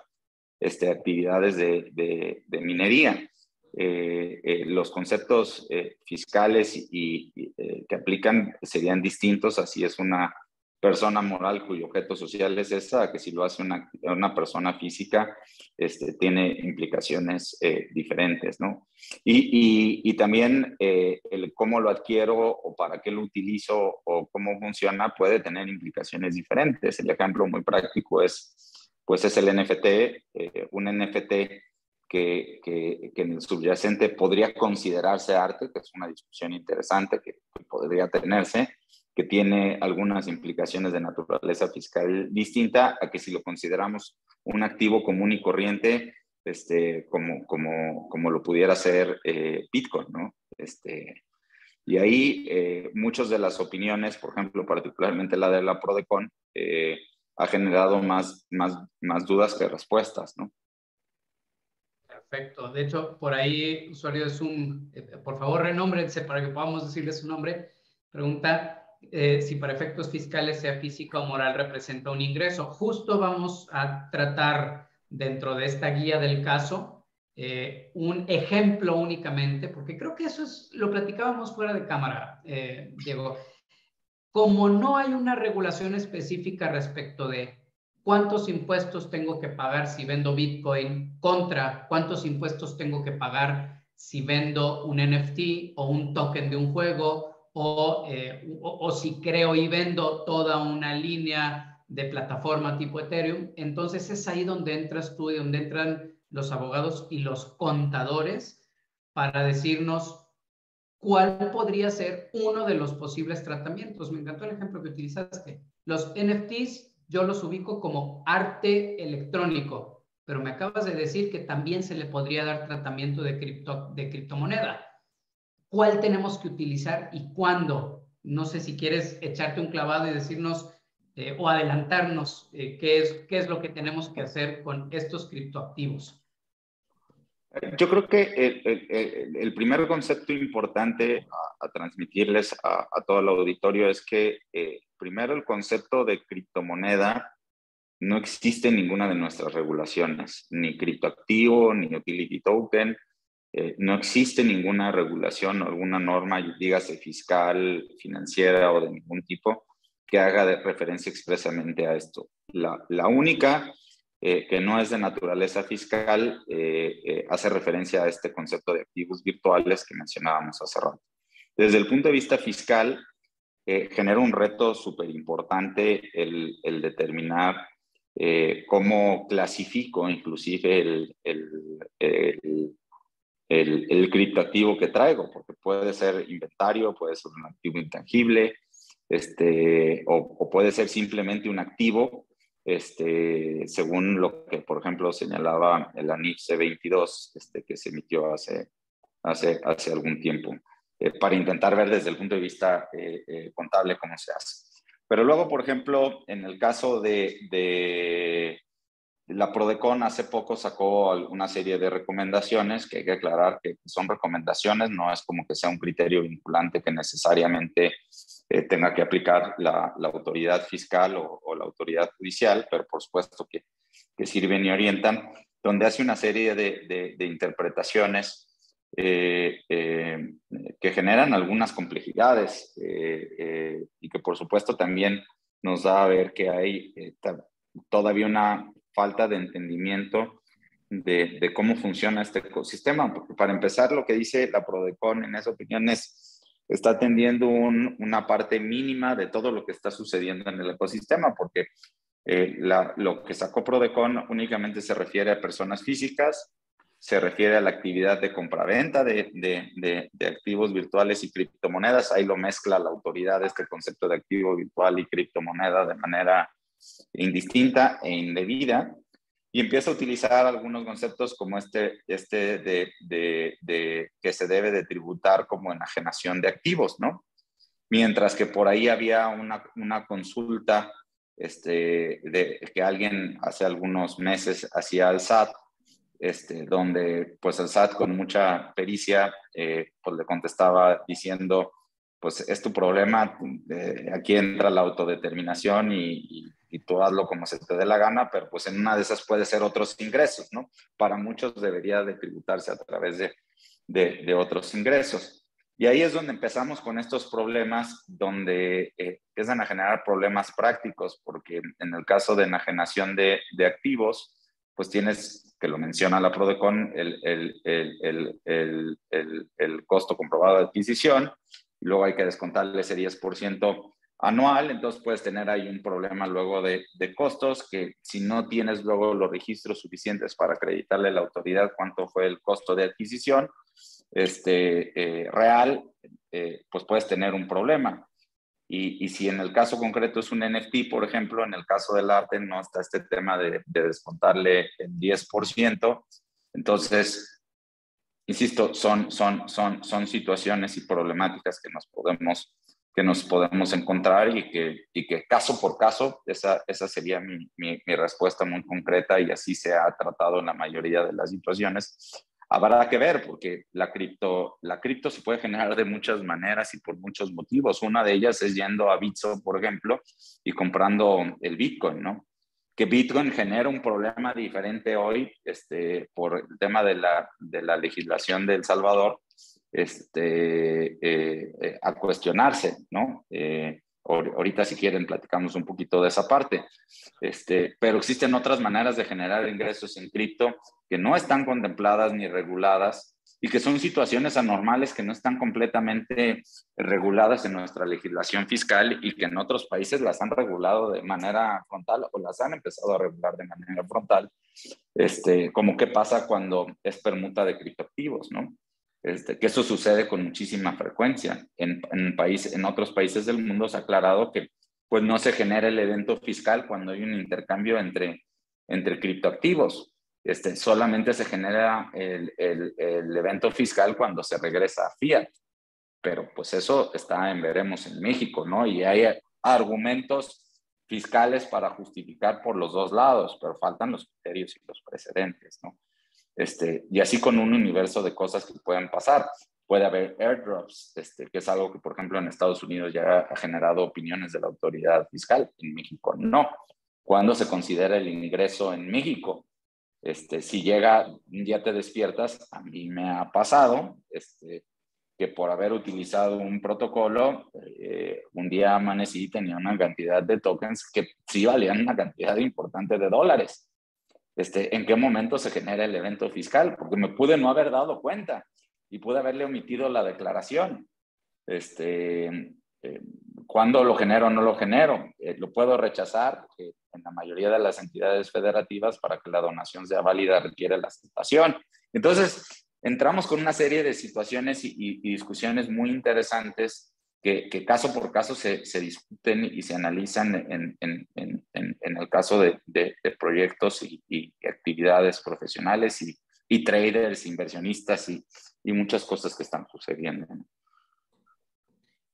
actividades de minería. Los conceptos fiscales que aplican serían distintos, así es una persona moral cuyo objeto social es esa, que si lo hace una persona física, tiene implicaciones diferentes, ¿no? Y también el cómo lo adquiero o para qué lo utilizo o cómo funciona puede tener implicaciones diferentes. El ejemplo muy práctico es el NFT, un NFT que en el subyacente podría considerarse arte, que es una discusión interesante que podría tenerse, que tiene algunas implicaciones de naturaleza fiscal distinta a que si lo consideramos un activo común y corriente, como lo pudiera ser Bitcoin, ¿no? Y ahí muchas de las opiniones, por ejemplo, particularmente la de la Prodecon, ha generado más dudas que respuestas, ¿no? Perfecto. De hecho, por ahí, usuario de Zoom, por favor, renómbrense para que podamos decirle su nombre. Pregunta si para efectos fiscales, sea física o moral, representa un ingreso. Justo vamos a tratar dentro de esta guía del caso un ejemplo únicamente, porque creo que eso lo platicábamos fuera de cámara, Diego. Como no hay una regulación específica respecto de cuántos impuestos tengo que pagar si vendo Bitcoin contra cuántos impuestos tengo que pagar si vendo un NFT o un token de un juego o si creo y vendo toda una línea de plataforma tipo Ethereum, entonces es ahí donde entras tú y donde entran los abogados y los contadores para decirnos ¿cuál podría ser uno de los posibles tratamientos? Me encantó el ejemplo que utilizaste. Los NFTs yo los ubico como arte electrónico, pero me acabas de decir que también se le podría dar tratamiento de criptomoneda. ¿Cuál tenemos que utilizar y cuándo? No sé si quieres echarte un clavado y decirnos o adelantarnos qué es lo que tenemos que hacer con estos criptoactivos. Yo creo que el primer concepto importante a transmitirles a todo el auditorio es que primero el concepto de criptomoneda no existe en ninguna de nuestras regulaciones, ni criptoactivo, ni utility token, no existe ninguna regulación o alguna norma, dígase fiscal, financiera o de ningún tipo, que haga de referencia expresamente a esto. La única que no es de naturaleza fiscal hace referencia a este concepto de activos virtuales que mencionábamos hace rato. Desde el punto de vista fiscal, genera un reto súper importante el determinar cómo clasifico inclusive el criptoactivo que traigo, porque puede ser inventario, puede ser un activo intangible, o puede ser simplemente un activo, según lo que, por ejemplo, señalaba el ANIF C22, que se emitió hace algún tiempo, para intentar ver desde el punto de vista contable cómo se hace. Pero luego, por ejemplo, en el caso de la Prodecon hace poco sacó una serie de recomendaciones, que hay que aclarar que son recomendaciones, no es como que sea un criterio vinculante que necesariamente tenga que aplicar la autoridad fiscal o la autoridad judicial, pero por supuesto que sirven y orientan, donde hace una serie de interpretaciones que generan algunas complejidades y que por supuesto también nos da a ver que hay todavía una falta de entendimiento de cómo funciona este ecosistema, porque para empezar lo que dice la Prodecon en esa opinión está atendiendo una parte mínima de todo lo que está sucediendo en el ecosistema, porque lo que sacó Prodecon únicamente se refiere a personas físicas, se refiere a la actividad de compraventa de activos virtuales y criptomonedas. Ahí lo mezcla la autoridad, este concepto de activo virtual y criptomoneda de manera indistinta e indebida, y empieza a utilizar algunos conceptos como que se debe de tributar como enajenación de activos, ¿no? Mientras que por ahí había una consulta que alguien hace algunos meses hacía al SAT, donde pues el SAT con mucha pericia pues le contestaba diciendo, pues es tu problema, aquí entra la autodeterminación y tú hazlo como se te dé la gana, pero pues en una de esas puede ser otros ingresos, ¿no? Para muchos debería de tributarse a través de otros ingresos. Y ahí es donde empezamos con estos problemas, donde empiezan a generar problemas prácticos, porque en el caso de enajenación de activos, pues tienes, que lo menciona la Prodecon, el costo comprobado de adquisición, y luego hay que descontarle ese 10% anual, entonces puedes tener ahí un problema luego de costos, que si no tienes luego los registros suficientes para acreditarle a la autoridad cuánto fue el costo de adquisición real, pues puedes tener un problema. Y si en el caso concreto es un NFT, por ejemplo, en el caso del arte no está este tema de descontarle el 10%. Entonces, insisto, son situaciones y problemáticas que nos podemos encontrar y que caso por caso, esa sería mi respuesta muy concreta, y así se ha tratado en la mayoría de las situaciones. Habrá que ver, porque la cripto se puede generar de muchas maneras y por muchos motivos. Una de ellas es yendo a Bitso, por ejemplo, y comprando el Bitcoin, ¿no? Que Bitcoin genera un problema diferente hoy por el tema de la legislación de El Salvador, a cuestionarse, ¿no? Ahorita, si quieren, platicamos un poquito de esa parte. Pero existen otras maneras de generar ingresos en cripto que no están contempladas ni reguladas y que son situaciones anormales que no están completamente reguladas en nuestra legislación fiscal y que en otros países las han regulado de manera frontal o las han empezado a regular de manera frontal, como qué pasa cuando es permuta de criptoactivos, ¿no? Que eso sucede con muchísima frecuencia. En otros países del mundo se ha aclarado que pues no se genera el evento fiscal cuando hay un intercambio entre criptoactivos. Solamente se genera el evento fiscal cuando se regresa a fiat. Pero pues eso está en veremos en México, ¿no? Y hay argumentos fiscales para justificar por los dos lados, pero faltan los criterios y los precedentes, ¿no? Y así con un universo de cosas que pueden pasar. Puede haber airdrops, que es algo que, por ejemplo, en Estados Unidos ya ha generado opiniones de la autoridad fiscal. En México no. ¿Cuándo se considera el ingreso en México? Si llega, un día te despiertas, a mí me ha pasado, que por haber utilizado un protocolo, un día amanecí y tenía una cantidad de tokens que sí valían una cantidad importante de dólares. ¿En qué momento se genera el evento fiscal? Porque me pude no haber dado cuenta y pude haberle omitido la declaración. ¿Cuándo lo genero o no lo genero? Lo puedo rechazar. En la mayoría de las entidades federativas, para que la donación sea válida, requiere la aceptación. Entonces, entramos con una serie de situaciones y discusiones muy interesantes que caso por caso se discuten y se analizan en el caso de proyectos y actividades profesionales y traders, inversionistas y muchas cosas que están sucediendo.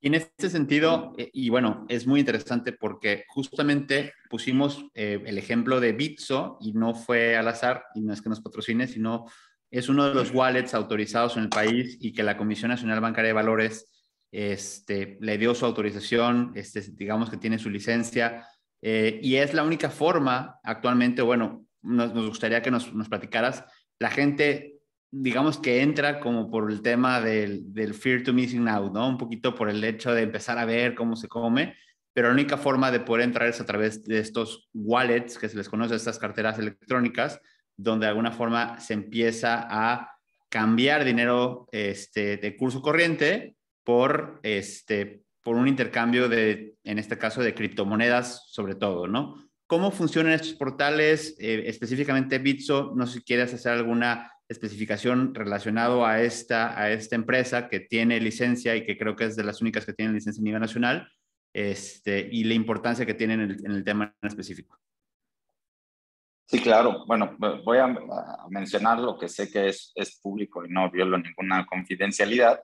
Y en este sentido, y bueno, es muy interesante porque justamente pusimos el ejemplo de Bitso y no fue al azar, y no es que nos patrocine, sino es uno de los wallets autorizados en el país y que la Comisión Nacional Bancaria de Valores le dio su autorización, digamos que tiene su licencia, y es la única forma actualmente, bueno, nos gustaría que nos platicaras, la gente digamos que entra como por el tema del fear to missing out, ¿no? Un poquito por el hecho de empezar a ver cómo se come, pero la única forma de poder entrar es a través de estos wallets, que se les conoce, estas carteras electrónicas, donde de alguna forma se empieza a cambiar dinero de curso corriente por un intercambio en este caso, de criptomonedas sobre todo, ¿no? ¿Cómo funcionan estos portales? Específicamente Bitso, no sé si quieres hacer alguna especificación relacionado a esta empresa que tiene licencia y que creo que es de las únicas que tienen licencia a nivel nacional, y la importancia que tienen en el tema en específico. Sí, claro. Bueno, voy a mencionar lo que sé que es público y no violo ninguna confidencialidad.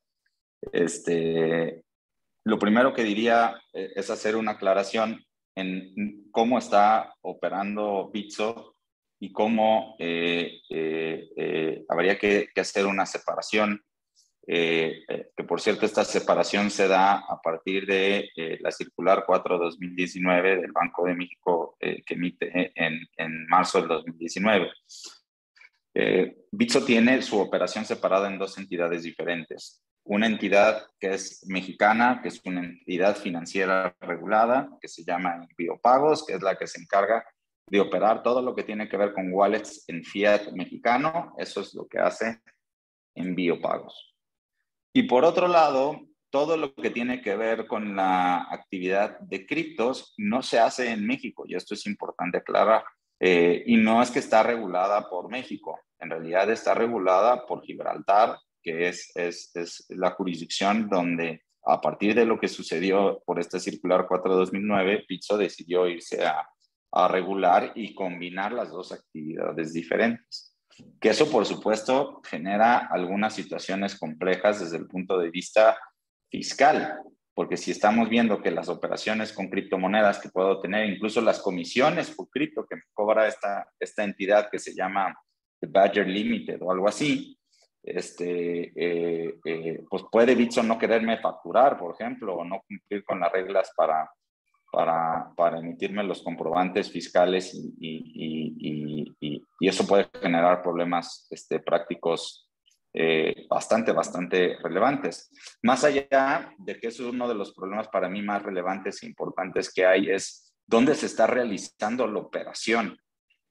Lo primero que diría es hacer una aclaración en cómo está operando Bitso y cómo habría que hacer una separación, que por cierto esta separación se da a partir de la circular 4/2019 del Banco de México que emite en marzo del 2019. Bitso tiene su operación separada en dos entidades diferentes. Una entidad que es mexicana, que es una entidad financiera regulada, que se llama Biopagos, que es la que se encarga de operar todo lo que tiene que ver con wallets en fiat mexicano. Eso es lo que hace en Biopagos. Y por otro lado, todo lo que tiene que ver con la actividad de criptos no se hace en México, y esto es importante aclarar. Y no es que está regulada por México, en realidad está regulada por Gibraltar, que es la jurisdicción donde, a partir de lo que sucedió por esta circular 4/2009, Bitso decidió irse a regular y combinar las dos actividades diferentes. Que eso, por supuesto, genera algunas situaciones complejas desde el punto de vista fiscal, porque si estamos viendo que las operaciones con criptomonedas que puedo tener, incluso las comisiones por cripto que me cobra esta entidad que se llama The Badger Limited o algo así, pues puede Bitso no quererme facturar, por ejemplo, o no cumplir con las reglas para emitirme los comprobantes fiscales y eso puede generar problemas prácticos bastante relevantes. Más allá de que eso es uno de los problemas para mí más relevantes e importantes que hay, es dónde se está realizando la operación.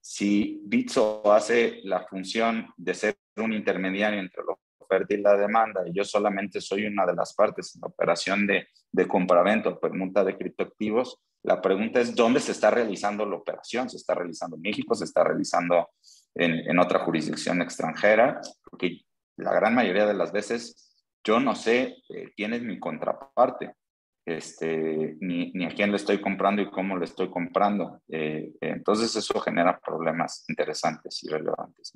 Si Bitso hace la función de ser un intermediario entre la oferta y la demanda, y yo solamente soy una de las partes en la operación de compraventa o permuta de criptoactivos, la pregunta es ¿dónde se está realizando la operación? ¿Se está realizando en México? ¿Se está realizando en otra jurisdicción extranjera? Porque la gran mayoría de las veces yo no sé quién es mi contraparte, ni a quién le estoy comprando y cómo le estoy comprando. Entonces eso genera problemas interesantes y relevantes.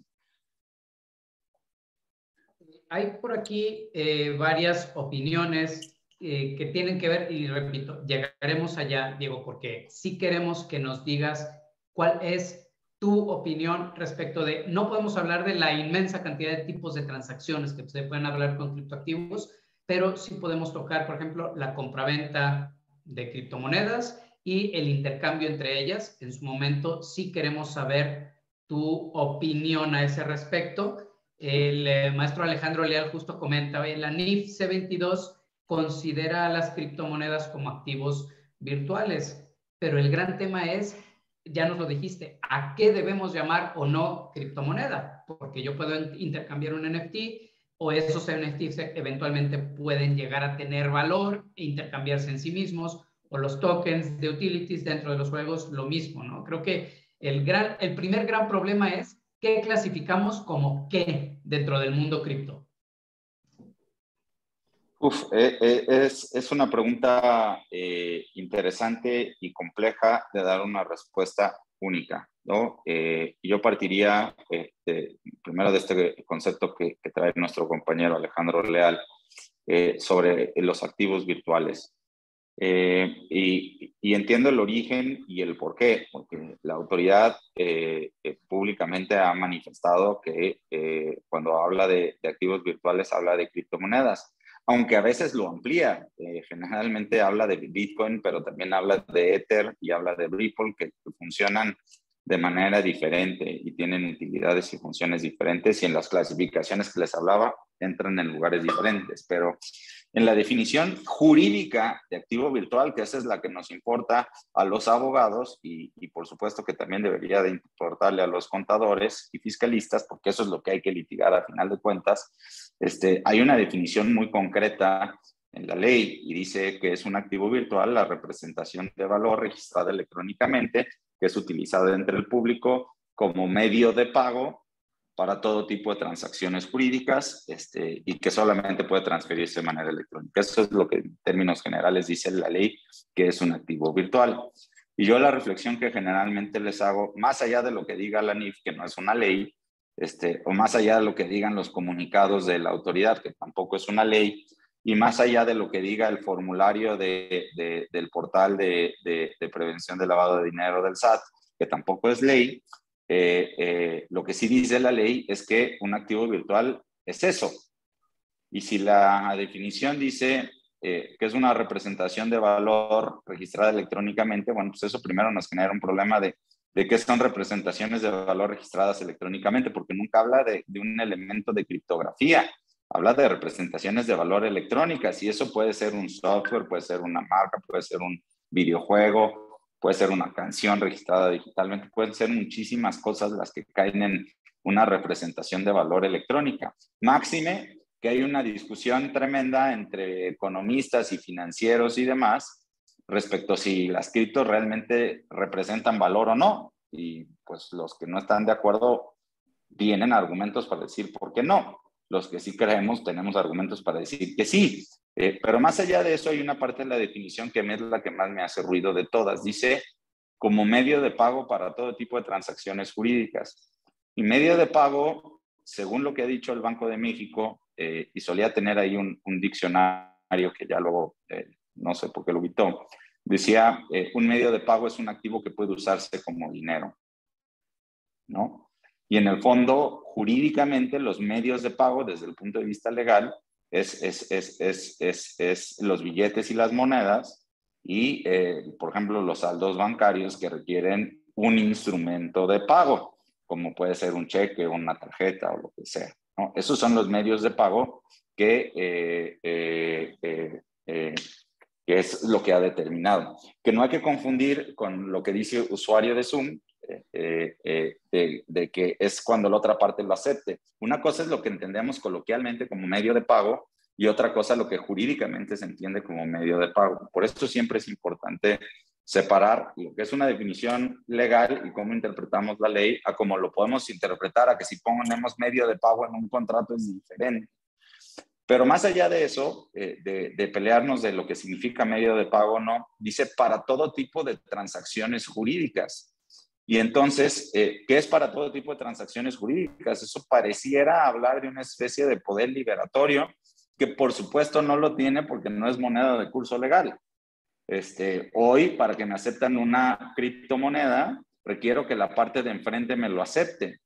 Hay por aquí varias opiniones que tienen que ver, y repito, llegaremos allá, Diego, porque sí queremos que nos digas cuál es tu opinión respecto de, no podemos hablar de la inmensa cantidad de tipos de transacciones que se pueden hablar con criptoactivos, pero sí podemos tocar, por ejemplo, la compraventa de criptomonedas y el intercambio entre ellas. En su momento sí queremos saber tu opinión a ese respecto. El maestro Alejandro Leal justo comenta, la NIF C22 considera a las criptomonedas como activos virtuales, pero el gran tema es, ya nos lo dijiste, ¿a qué debemos llamar o no criptomoneda? Porque yo puedo intercambiar un NFT o esos NFTs eventualmente pueden llegar a tener valor e intercambiarse en sí mismos, o los tokens de utilities dentro de los juegos, lo mismo, ¿no? Creo que el primer gran problema es ¿qué clasificamos como qué dentro del mundo cripto? Es una pregunta interesante y compleja de dar una respuesta única, ¿no? Yo partiría primero de este concepto que trae nuestro compañero Alejandro Leal sobre los activos virtuales. Y entiendo el origen y el porqué, porque la autoridad públicamente ha manifestado que cuando habla de activos virtuales habla de criptomonedas, aunque a veces lo amplía. Generalmente habla de Bitcoin, pero también habla de Ether y habla de Ripple, que funcionan de manera diferente y tienen utilidades y funciones diferentes, y en las clasificaciones que les hablaba entran en lugares diferentes, pero en la definición jurídica de activo virtual, que esa es la que nos importa a los abogados y por supuesto que también debería de importarle a los contadores y fiscalistas, porque eso es lo que hay que litigar a final de cuentas, hay una definición muy concreta en la ley y dice que es un activo virtual la representación de valor registrada electrónicamente que es utilizada entre el público como medio de pago para todo tipo de transacciones jurídicas y que solamente puede transferirse de manera electrónica. Eso es lo que en términos generales dice la ley, que es un activo virtual. Y yo la reflexión que generalmente les hago, más allá de lo que diga la NIF, que no es una ley, o más allá de lo que digan los comunicados de la autoridad, que tampoco es una ley, y más allá de lo que diga el formulario del portal de prevención de lavado de dinero del SAT, que tampoco es ley, lo que sí dice la ley es que un activo virtual es eso. Y si la definición dice que es una representación de valor registrada electrónicamente, bueno, pues eso primero nos genera un problema de qué son representaciones de valor registradas electrónicamente, porque nunca habla de un elemento de criptografía. Habla de representaciones de valor electrónicas y eso puede ser un software, puede ser una marca, puede ser un videojuego, puede ser una canción registrada digitalmente, pueden ser muchísimas cosas las que caen en una representación de valor electrónica. Máxime que hay una discusión tremenda entre economistas y financieros y demás respecto a si las criptos realmente representan valor o no. Y pues los que no están de acuerdo tienen argumentos para decir por qué no. Los que sí creemos tenemos argumentos para decir que sí. Pero más allá de eso hay una parte de la definición que es la que más me hace ruido de todas. Dice como medio de pago para todo tipo de transacciones jurídicas. Y medio de pago, según lo que ha dicho el Banco de México, y solía tener ahí un diccionario que ya luego no sé por qué lo quitó, decía un medio de pago es un activo que puede usarse como dinero, ¿no? Y en el fondo, jurídicamente, los medios de pago, desde el punto de vista legal, es los billetes y las monedas y, por ejemplo, los saldos bancarios que requieren un instrumento de pago, como puede ser un cheque, una tarjeta o lo que sea, ¿no? Esos son los medios de pago que es lo que ha determinado. Que no hay que confundir con lo que dice usuario de Zoom, de que es cuando la otra parte lo acepte. Una cosa es lo que entendemos coloquialmente como medio de pago y otra cosa lo que jurídicamente se entiende como medio de pago. Por esto siempre es importante separar lo que es una definición legal y cómo interpretamos la ley a cómo lo podemos interpretar, a que si ponemos medio de pago en un contrato es diferente. Pero más allá de eso, de pelearnos de lo que significa medio de pago o no, dice para todo tipo de transacciones jurídicas. Y entonces, ¿qué es para todo tipo de transacciones jurídicas? Eso pareciera hablar de una especie de poder liberatorio que por supuesto no lo tiene porque no es moneda de curso legal. Hoy, para que me acepten una criptomoneda, requiero que la parte de enfrente me lo acepte.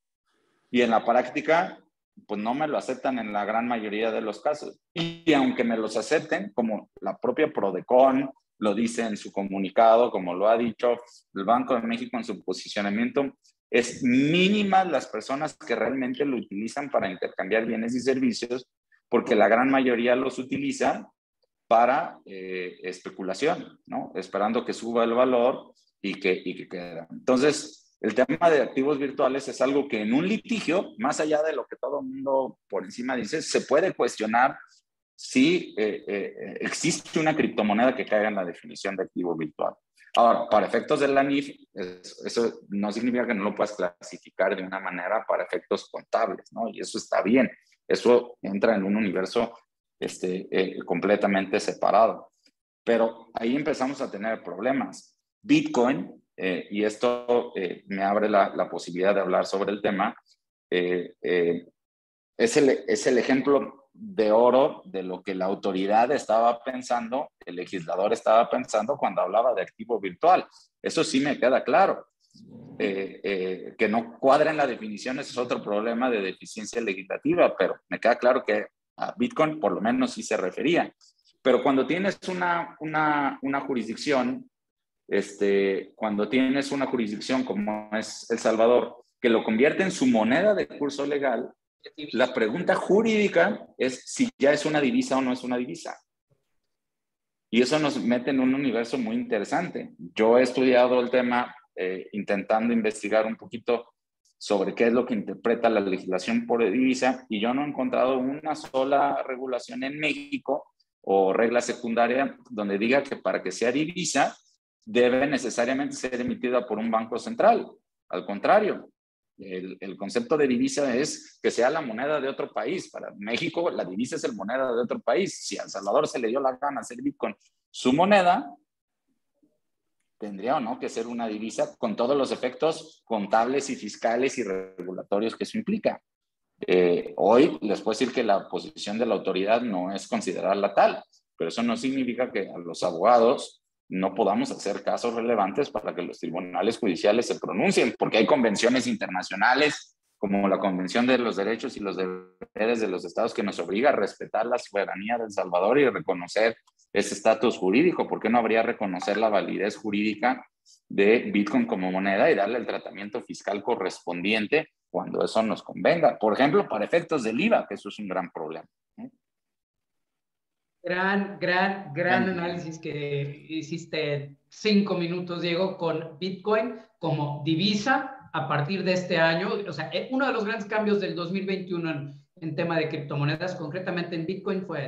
Y en la práctica, pues no me lo aceptan en la gran mayoría de los casos. Y aunque me los acepten, como la propia Prodecon lo dice en su comunicado, como lo ha dicho el Banco de México en su posicionamiento, es mínima las personas que realmente lo utilizan para intercambiar bienes y servicios, porque la gran mayoría los utiliza para especulación, ¿no? Esperando que suba el valor y que quede. Entonces, el tema de activos virtuales es algo que en un litigio, más allá de lo que todo el mundo por encima dice, se puede cuestionar si existe una criptomoneda que caiga en la definición de activo virtual. Ahora, para efectos de la NIF, eso no significa que no lo puedas clasificar de una manera para efectos contables, ¿no? Y eso está bien. Eso entra en un universo completamente separado. Pero ahí empezamos a tener problemas. Bitcoin, y esto me abre la posibilidad de hablar sobre el tema, es el ejemplo de oro de lo que la autoridad estaba pensando, el legislador estaba pensando cuando hablaba de activo virtual. Eso sí me queda claro. Que no cuadra en la definición, ese es otro problema de deficiencia legislativa, pero me queda claro que a Bitcoin por lo menos sí se refería. Pero cuando tienes una jurisdicción, cuando tienes una jurisdicción como es El Salvador, que lo convierte en su moneda de curso legal, la pregunta jurídica es si ya es una divisa o no es una divisa. Y eso nos mete en un universo muy interesante. Yo he estudiado el tema intentando investigar un poquito sobre qué es lo que interpreta la legislación por divisa, y yo no he encontrado una sola regulación en México o regla secundaria donde diga que para que sea divisa debe necesariamente ser emitida por un banco central. Al contrario, el concepto de divisa es que sea la moneda de otro país. Para México, la divisa es la moneda de otro país. Si a El Salvador se le dio la gana hacer Bitcoin su moneda, tendría o no que ser una divisa con todos los efectos contables y fiscales y regulatorios que eso implica. Hoy les puedo decir que la posición de la autoridad no es considerarla tal, pero eso no significa que a los abogados no podamos hacer casos relevantes para que los tribunales judiciales se pronuncien, porque hay convenciones internacionales como la Convención de los Derechos y los Deberes de los Estados que nos obliga a respetar la soberanía de El Salvador y reconocer ese estatus jurídico. ¿Por qué no habría reconocer la validez jurídica de Bitcoin como moneda y darle el tratamiento fiscal correspondiente cuando eso nos convenga? Por ejemplo, para efectos del IVA, que eso es un gran problema. Gran análisis que hiciste en 5 minutos, Diego, con Bitcoin como divisa a partir de este año. O sea, uno de los grandes cambios del 2021 en tema de criptomonedas, concretamente en Bitcoin, fue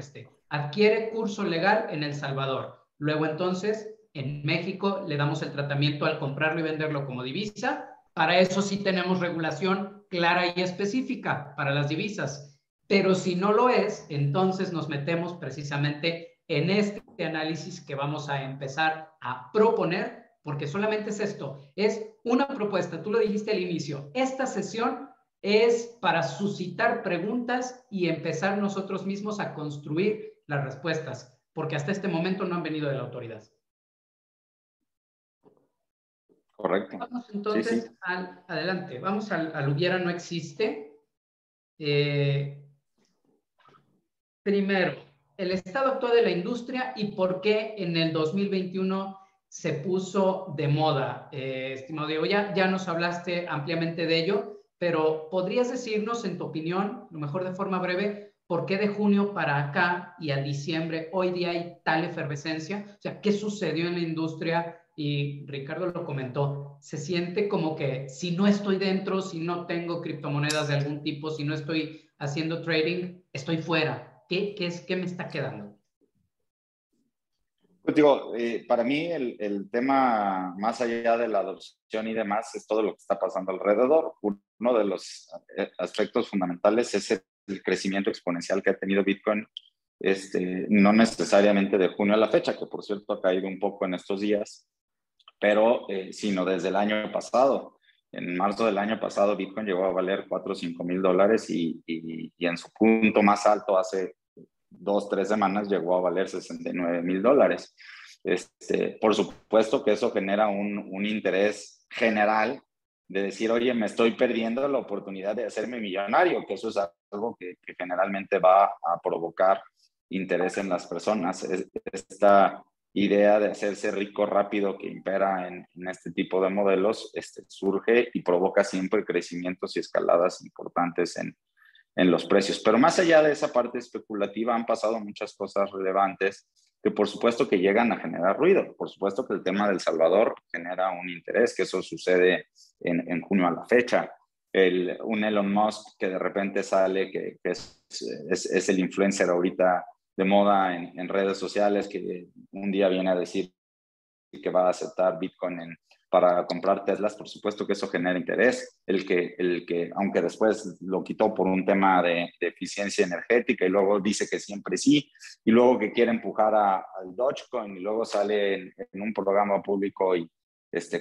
adquiere curso legal en El Salvador. Luego entonces, en México le damos el tratamiento al comprarlo y venderlo como divisa. Para eso sí tenemos regulación clara y específica para las divisas. Pero si no lo es, entonces nos metemos precisamente en este análisis que vamos a empezar a proponer, porque solamente es esto, es una propuesta. Tú lo dijiste al inicio, esta sesión es para suscitar preguntas y empezar nosotros mismos a construir las respuestas, porque hasta este momento no han venido de la autoridad. Correcto. Vamos entonces sí. adelante, vamos al hubiera no existe. Primero, el estado actual de la industria y por qué en el 2021 se puso de moda. Estimado Diego, ya nos hablaste ampliamente de ello, pero ¿podrías decirnos, en tu opinión, lo mejor de forma breve, por qué de junio para acá y a diciembre hoy día hay tal efervescencia? O sea, ¿qué sucedió en la industria? Y Ricardo lo comentó, se siente como que si no estoy dentro, si no tengo criptomonedas de algún tipo, si no estoy haciendo trading, estoy fuera. ¿Qué me está quedando? Pues digo, para mí el tema, más allá de la adopción y demás, es todo lo que está pasando alrededor. Uno de los aspectos fundamentales es el crecimiento exponencial que ha tenido Bitcoin, no necesariamente de junio a la fecha, que por cierto ha caído un poco en estos días, pero sino desde el año pasado. En marzo del año pasado Bitcoin llegó a valer $4 o $5,000 y en su punto más alto hace 2-3 semanas llegó a valer $69,000. Por supuesto que eso genera un interés general de decir, oye, me estoy perdiendo la oportunidad de hacerme millonario, que eso es algo que generalmente va a provocar interés en las personas. Esta idea de hacerse rico rápido que impera en este tipo de modelos surge y provoca siempre crecimientos y escaladas importantes en los precios. Pero más allá de esa parte especulativa han pasado muchas cosas relevantes que por supuesto que llegan a generar ruido. Por supuesto que el tema del Salvador genera un interés, que eso sucede en junio a la fecha. Un Elon Musk que de repente sale, que es el influencer ahorita de moda en redes sociales, que un día viene a decir que va a aceptar Bitcoin para comprar Teslas. Por supuesto que eso genera interés. El que aunque después lo quitó por un tema de eficiencia energética y luego dice que siempre sí, y luego que quiere empujar al Dogecoin y luego sale en un programa público y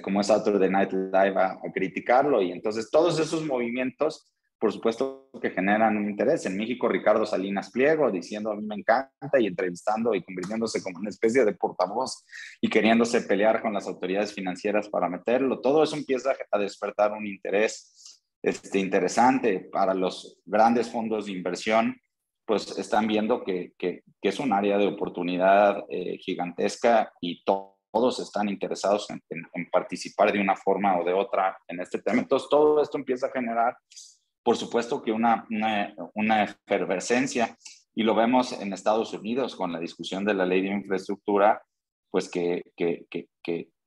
como es Saturday Night Live a criticarlo. Y entonces todos esos movimientos, por supuesto que generan un interés. En México, Ricardo Salinas Pliego diciendo a mí me encanta y entrevistando y convirtiéndose como una especie de portavoz y queriéndose pelear con las autoridades financieras para meterlo. Todo eso empieza a despertar un interés interesante para los grandes fondos de inversión. Pues están viendo que es un área de oportunidad gigantesca y todos están interesados en participar de una forma o de otra en este tema. Entonces todo esto empieza a generar, por supuesto que una efervescencia, y lo vemos en Estados Unidos con la discusión de la ley de infraestructura, pues que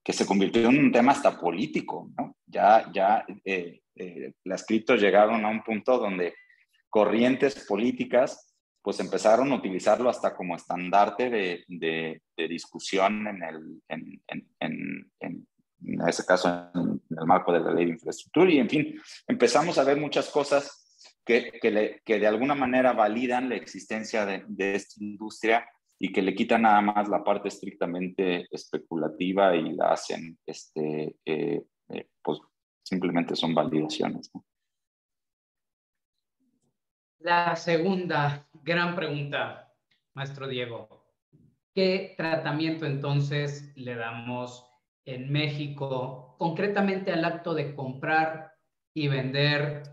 se convirtió en un tema hasta político, ¿no? Las criptos llegaron a un punto donde corrientes políticas pues empezaron a utilizarlo hasta como estandarte de discusión en ese caso en el marco de la ley de infraestructura. Y en fin, empezamos a ver muchas cosas que de alguna manera validan la existencia de esta industria y que le quitan nada más la parte estrictamente especulativa y la hacen, pues simplemente son validaciones, ¿no? La segunda gran pregunta, maestro Diego. ¿Qué tratamiento entonces le damos en México, concretamente al acto de comprar y vender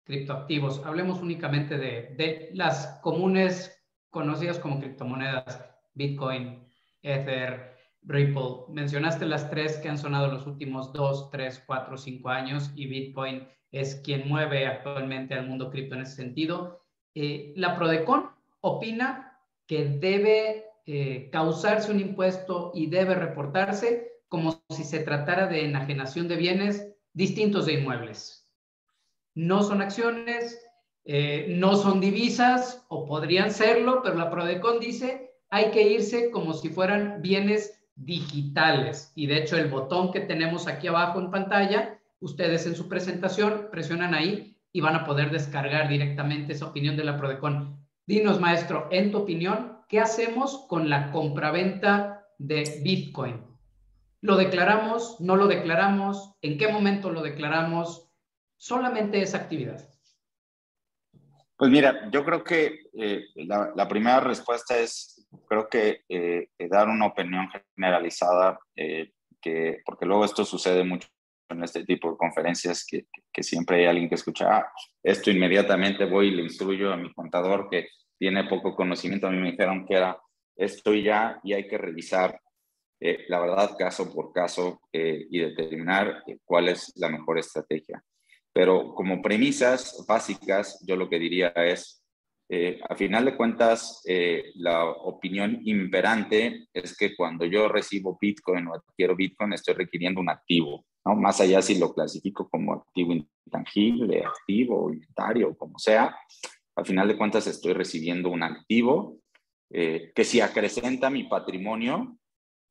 criptoactivos? Hablemos únicamente de las comunes conocidas como criptomonedas, Bitcoin, Ether, Ripple. Mencionaste las tres que han sonado los últimos 2, 3, 4, 5 años y Bitcoin es quien mueve actualmente al mundo cripto en ese sentido. La Prodecon opina que debe causarse un impuesto y debe reportarse como si se tratara de enajenación de bienes distintos de inmuebles. No son acciones, no son divisas, o podrían serlo, pero la Prodecon dice hay que irse como si fueran bienes digitales. Y de hecho el botón que tenemos aquí abajo en pantalla, ustedes en su presentación presionan ahí y van a poder descargar directamente esa opinión de la Prodecon. Dinos, maestro, en tu opinión, ¿qué hacemos con la compraventa de Bitcoin? ¿Lo declaramos? ¿No lo declaramos? ¿En qué momento lo declaramos? Solamente esa actividad. Pues mira, yo creo que la primera respuesta es, creo que dar una opinión generalizada, porque luego esto sucede mucho en este tipo de conferencias, que siempre hay alguien que escucha, esto inmediatamente voy y le instruyo a mi contador que tiene poco conocimiento. A mí me dijeron que era esto y ya, y hay que revisar la verdad caso por caso y determinar cuál es la mejor estrategia. Pero como premisas básicas, yo lo que diría es, a final de cuentas, la opinión imperante es que cuando yo recibo Bitcoin o adquiero Bitcoin, estoy requiriendo un activo, ¿no? Más allá si lo clasifico como activo intangible, activo, inventario, como sea, al final de cuentas estoy recibiendo un activo que si acrecenta mi patrimonio,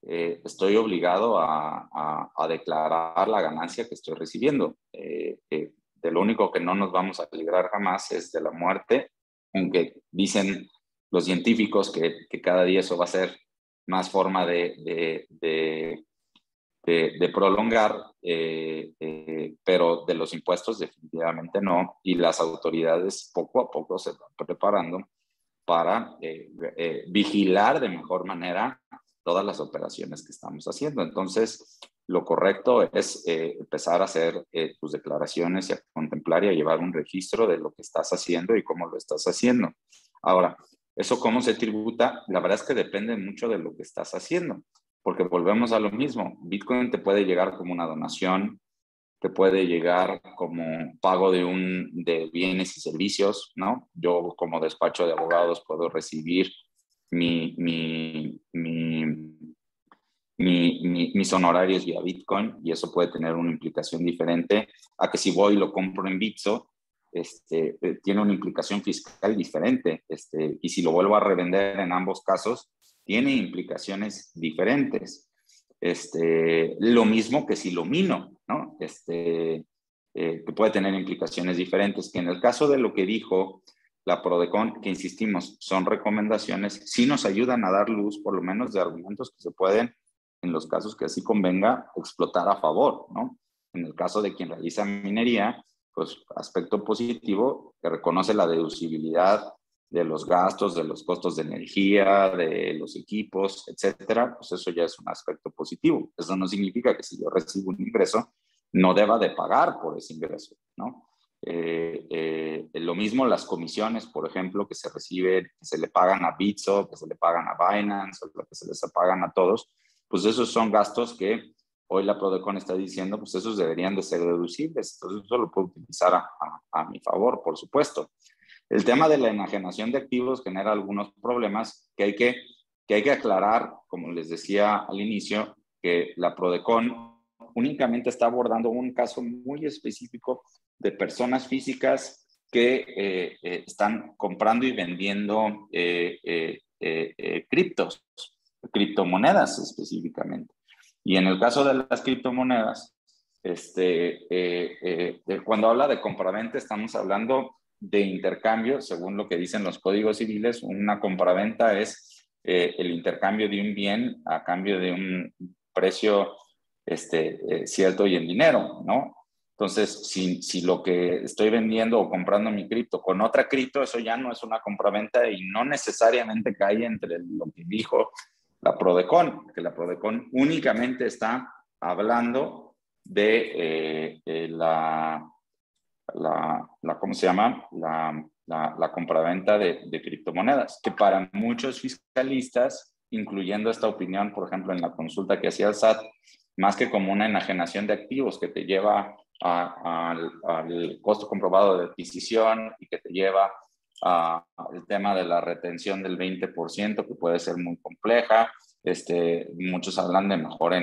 estoy obligado a declarar la ganancia que estoy recibiendo. De lo único que no nos vamos a librar jamás es de la muerte, aunque dicen los científicos que cada día eso va a ser más forma de prolongar, pero de los impuestos definitivamente no, y las autoridades poco a poco se están preparando para vigilar de mejor manera todas las operaciones que estamos haciendo. Entonces, lo correcto es empezar a hacer tus declaraciones y a contemplar y a llevar un registro de lo que estás haciendo y cómo lo estás haciendo. Ahora, ¿eso cómo se tributa? La verdad es que depende mucho de lo que estás haciendo. porque volvemos a lo mismo. Bitcoin te puede llegar como una donación, te puede llegar como pago de bienes y servicios, ¿no? Yo como despacho de abogados puedo recibir mis honorarios vía Bitcoin, y eso puede tener una implicación diferente a que si voy y lo compro en Bitso, tiene una implicación fiscal diferente, y si lo vuelvo a revender en ambos casos, tiene implicaciones diferentes. Lo mismo que si lo mino, ¿no? Que puede tener implicaciones diferentes, que en el caso de lo que dijo la Prodecon, que insistimos, son recomendaciones, sí nos ayudan a dar luz, por lo menos, de argumentos que se pueden, en los casos que así convenga, explotar a favor, ¿no? En el caso de quien realiza minería, pues aspecto positivo, que reconoce la deducibilidad de los gastos, de los costos de energía, de los equipos, etcétera, pues eso ya es un aspecto positivo. Eso no significa que si yo recibo un ingreso, no deba de pagar por ese ingreso, ¿no? Lo mismo las comisiones, por ejemplo, que se reciben, que se le pagan a Bitso, que se le pagan a Binance, o lo que se les pagan a todos, pues esos son gastos que hoy la Prodecon está diciendo, pues esos deberían de ser deducibles. Entonces eso lo puedo utilizar a mi favor, por supuesto. El tema de la enajenación de activos genera algunos problemas que hay que aclarar, como les decía al inicio, que la Prodecon únicamente está abordando un caso muy específico de personas físicas que están comprando y vendiendo criptomonedas específicamente. Y en el caso de las criptomonedas, cuando habla de compraventa, estamos hablando de intercambio, según lo que dicen los códigos civiles. Una compraventa es el intercambio de un bien a cambio de un precio cierto y en dinero, ¿no? Entonces, si lo que estoy vendiendo o comprando mi cripto con otra cripto, eso ya no es una compraventa y no necesariamente cae entre lo que dijo la Prodecon, que la Prodecon únicamente está hablando de ¿cómo se llama? La compraventa de criptomonedas, que para muchos fiscalistas, incluyendo esta opinión, por ejemplo, en la consulta que hacía el SAT, más que como una enajenación de activos que te lleva al costo comprobado de adquisición y que te lleva al tema de la retención del 20%, que puede ser muy compleja. Muchos hablan de mejor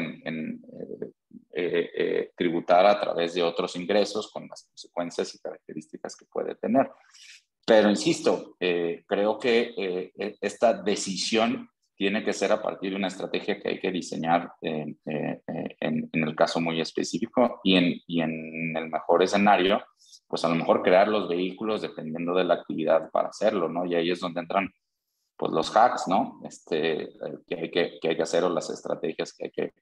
tributar a través de otros ingresos con las consecuencias y características que puede tener. Pero insisto, creo que esta decisión tiene que ser a partir de una estrategia que hay que diseñar en el caso muy específico, y en el mejor escenario, pues a lo mejor crear los vehículos dependiendo de la actividad para hacerlo, ¿no? Y ahí es donde entran pues los hacks, ¿no? Que hay que hacer, o las estrategias que hay que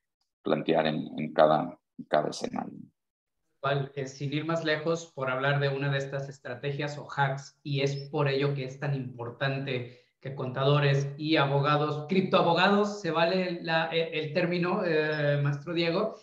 plantear en cada escenario. Sin ir más lejos, por hablar de una de estas estrategias o hacks, y es por ello que es tan importante que contadores y abogados, criptoabogados, se vale el término, maestro Diego,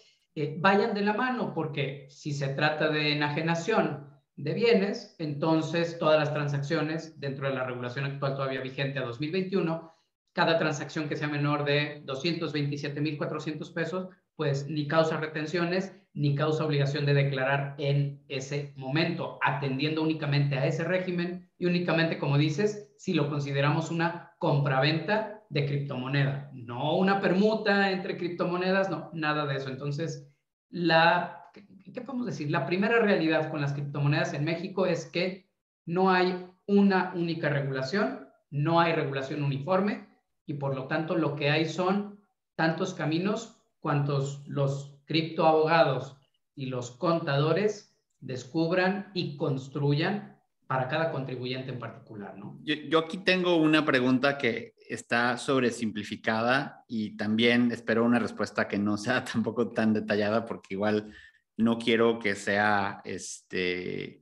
vayan de la mano, porque si se trata de enajenación de bienes, entonces todas las transacciones dentro de la regulación actual todavía vigente a 2021, cada transacción que sea menor de 227,400 pesos, pues ni causa retenciones, ni causa obligación de declarar en ese momento, atendiendo únicamente a ese régimen y únicamente, como dices, si lo consideramos una compraventa de criptomoneda, no una permuta entre criptomonedas, no, nada de eso. Entonces, ¿qué podemos decir? La primera realidad con las criptomonedas en México es que no hay una única regulación, no hay regulación uniforme, y por lo tanto lo que hay son tantos caminos cuantos los criptoabogados y los contadores descubran y construyan para cada contribuyente en particular, ¿no? Yo aquí tengo una pregunta que está sobresimplificada, y también espero una respuesta que no sea tampoco tan detallada, porque igual no quiero que sea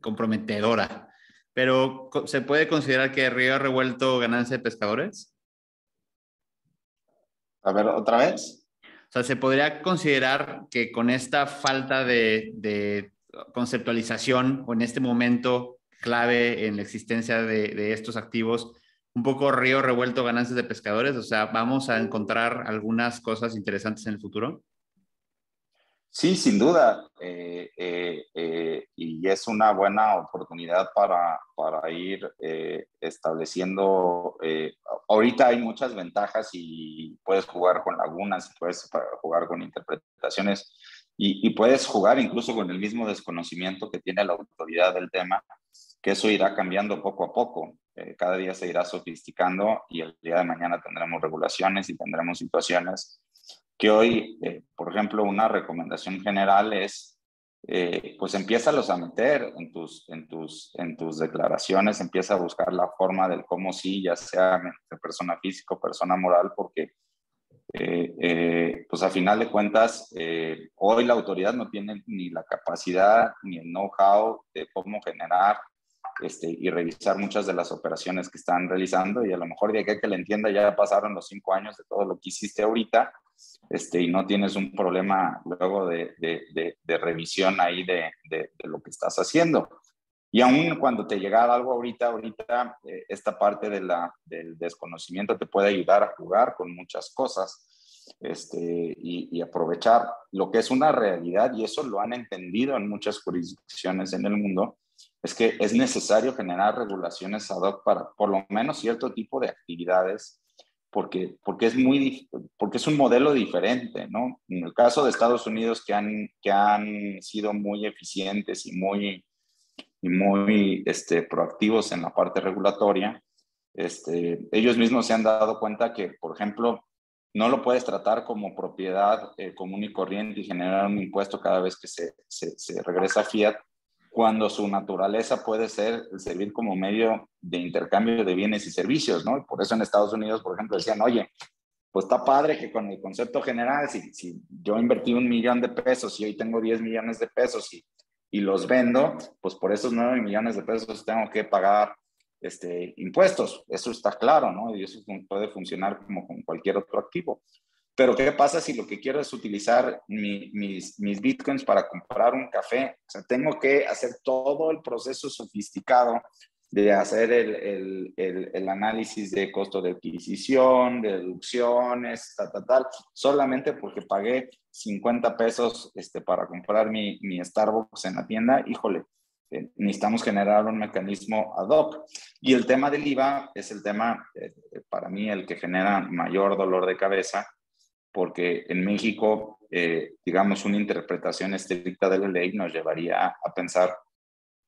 comprometedora. Pero ¿se puede considerar que río revuelto ganancia de pescadores? A ver, ¿otra vez? O sea, ¿se podría considerar que con esta falta de conceptualización, o en este momento clave en la existencia de estos activos, un poco río revuelto, ganancias de pescadores? O sea, ¿vamos a encontrar algunas cosas interesantes en el futuro? Sí, sin duda, y es una buena oportunidad para ir estableciendo. Ahorita hay muchas ventajas y puedes jugar con lagunas, puedes jugar con interpretaciones y puedes jugar incluso con el mismo desconocimiento que tiene la autoridad del tema, que eso irá cambiando poco a poco. Cada día se irá sofisticando y el día de mañana tendremos regulaciones y tendremos situaciones que hoy, por ejemplo, una recomendación general es, pues empiézalos a meter en tus declaraciones, empieza a buscar la forma del cómo sí, ya sea de persona física o persona moral, porque pues a final de cuentas, hoy la autoridad no tiene ni la capacidad ni el know-how de cómo generar y revisar muchas de las operaciones que están realizando, y a lo mejor de aquí a que le entienda ya pasaron los 5 años de todo lo que hiciste ahorita, y no tienes un problema luego de revisión ahí de lo que estás haciendo. Y aún cuando te llegara algo ahorita esta parte del desconocimiento te puede ayudar a jugar con muchas cosas y aprovechar lo que es una realidad, y eso lo han entendido en muchas jurisdicciones en el mundo, es que es necesario generar regulaciones ad hoc para por lo menos cierto tipo de actividades, porque es un modelo diferente, ¿no? En el caso de Estados Unidos, que han sido muy eficientes y muy proactivos en la parte regulatoria, ellos mismos se han dado cuenta que, por ejemplo, no lo puedes tratar como propiedad común y corriente y generar un impuesto cada vez que se regresa a fiat, cuando su naturaleza puede servir como medio de intercambio de bienes y servicios, ¿no? Y por eso en Estados Unidos, por ejemplo, decían, oye, pues está padre que con el concepto general, si yo invertí $1 millón y hoy tengo 10 millones de pesos y los vendo, pues por esos 9 millones de pesos tengo que pagar impuestos. Eso está claro, ¿no? Y eso puede funcionar como con cualquier otro activo. Pero ¿qué pasa si lo que quiero es utilizar mis bitcoins para comprar un café? O sea, tengo que hacer todo el proceso sofisticado de hacer el análisis de costo de adquisición, de deducciones, tal, solamente porque pagué 50 pesos para comprar mi Starbucks en la tienda. Híjole, necesitamos generar un mecanismo ad hoc. Y el tema del IVA es el tema, para mí, el que genera mayor dolor de cabeza, porque en México, digamos, una interpretación estricta de la ley nos llevaría a pensar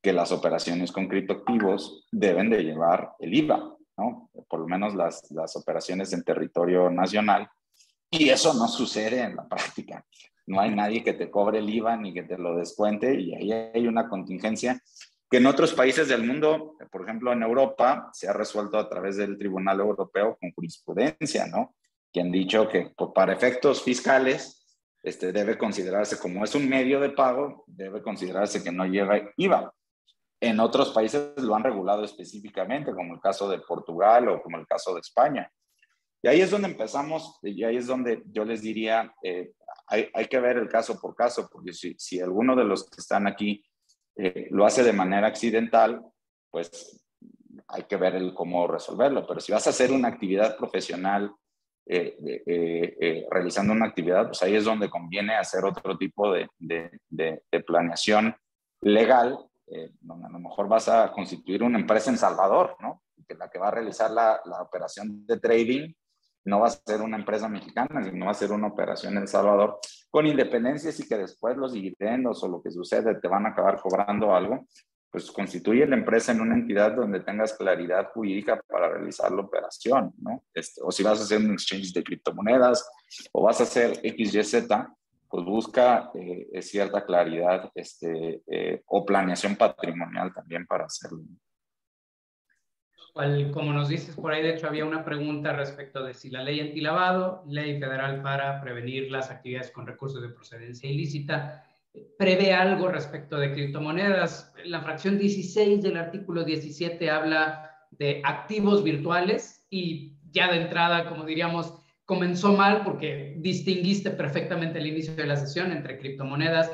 que las operaciones con criptoactivos deben de llevar el IVA, ¿no? Por lo menos las operaciones en territorio nacional. Y eso no sucede en la práctica. No hay nadie que te cobre el IVA ni que te lo descuente, y ahí hay una contingencia que en otros países del mundo, por ejemplo en Europa, se ha resuelto a través del Tribunal Europeo con jurisprudencia, ¿no? Que han dicho que para efectos fiscales debe considerarse, como es un medio de pago, debe considerarse que no lleva IVA. En otros países lo han regulado específicamente, como el caso de Portugal o como el caso de España. Y ahí es donde empezamos, y ahí es donde yo les diría, hay que ver el caso por caso, porque si alguno de los que están aquí lo hace de manera accidental, pues hay que ver cómo resolverlo. Pero si vas a hacer una actividad profesional, realizando una actividad, pues ahí es donde conviene hacer otro tipo de planeación legal, donde a lo mejor vas a constituir una empresa en Salvador, ¿no? Que la que va a realizar la operación de trading no va a ser una empresa mexicana, sino va a ser una operación en El Salvador, con independencia, y que después los dividendos o lo que sucede te van a acabar cobrando algo, pues constituye la empresa en una entidad donde tengas claridad jurídica para realizar la operación, ¿no? O si vas a hacer un exchange de criptomonedas o vas a hacer XYZ, pues busca cierta claridad o planeación patrimonial también para hacerlo. Como nos dices por ahí, de hecho había una pregunta respecto de si la ley antilavado, ley federal para prevenir las actividades con recursos de procedencia ilícita, prevé algo respecto de criptomonedas. La fracción 16 del artículo 17 habla de activos virtuales, y ya de entrada, como diríamos, comenzó mal porque distinguiste perfectamente al inicio de la sesión entre criptomonedas,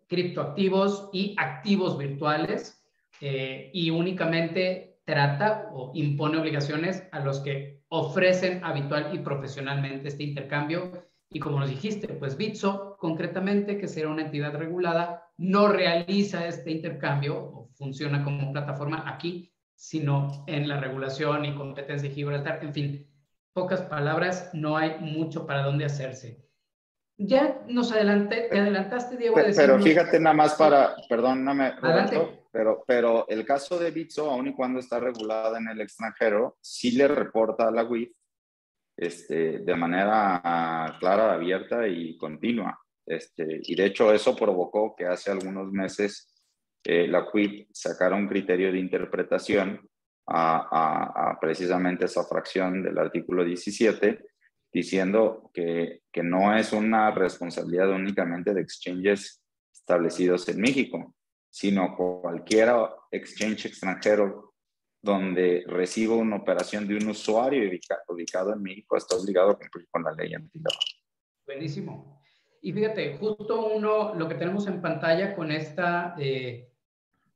criptoactivos y activos virtuales, y únicamente trata o impone obligaciones a los que ofrecen habitual y profesionalmente este intercambio. Y como nos dijiste, pues Bitso, concretamente, que será una entidad regulada, no realiza este intercambio o funciona como plataforma aquí, sino en la regulación y competencia de Gibraltar. En fin, pocas palabras, no hay mucho para dónde hacerse. Ya te adelantaste, Diego, a Pero decirnos... fíjate nada más perdóname, Roberto, Adelante. pero el caso de Bitso, aun y cuando está regulada en el extranjero, sí le reporta a la UIF de manera clara, abierta y continua. Y de hecho eso provocó que hace algunos meses la UIF sacara un criterio de interpretación a precisamente esa fracción del artículo 17, diciendo que no es una responsabilidad únicamente de exchanges establecidos en México, sino cualquier exchange extranjero donde reciba una operación de un usuario ubicado en México está obligado a cumplir con la ley antilavado. Buenísimo. Y fíjate, justo lo que tenemos en pantalla con esta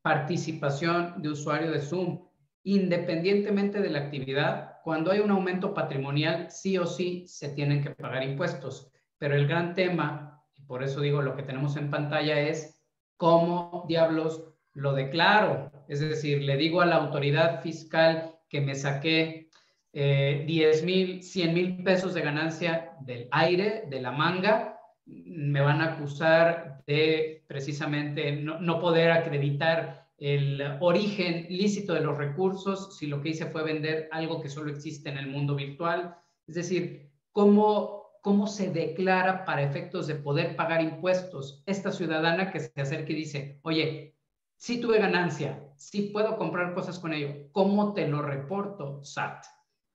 participación de usuario de Zoom, independientemente de la actividad, cuando hay un aumento patrimonial, sí o sí se tienen que pagar impuestos. Pero el gran tema, y por eso digo lo que tenemos en pantalla, es cómo diablos lo declaro. Es decir, le digo a la autoridad fiscal que me saqué 10,000, 100,000 pesos de ganancia del aire, de la manga, me van a acusar de precisamente no poder acreditar el origen lícito de los recursos si lo que hice fue vender algo que solo existe en el mundo virtual. Es decir, ¿cómo se declara para efectos de poder pagar impuestos esta ciudadana que se acerca y dice, oye, sí tuve ganancia, sí puedo comprar cosas con ello, ¿cómo te lo reporto, SAT?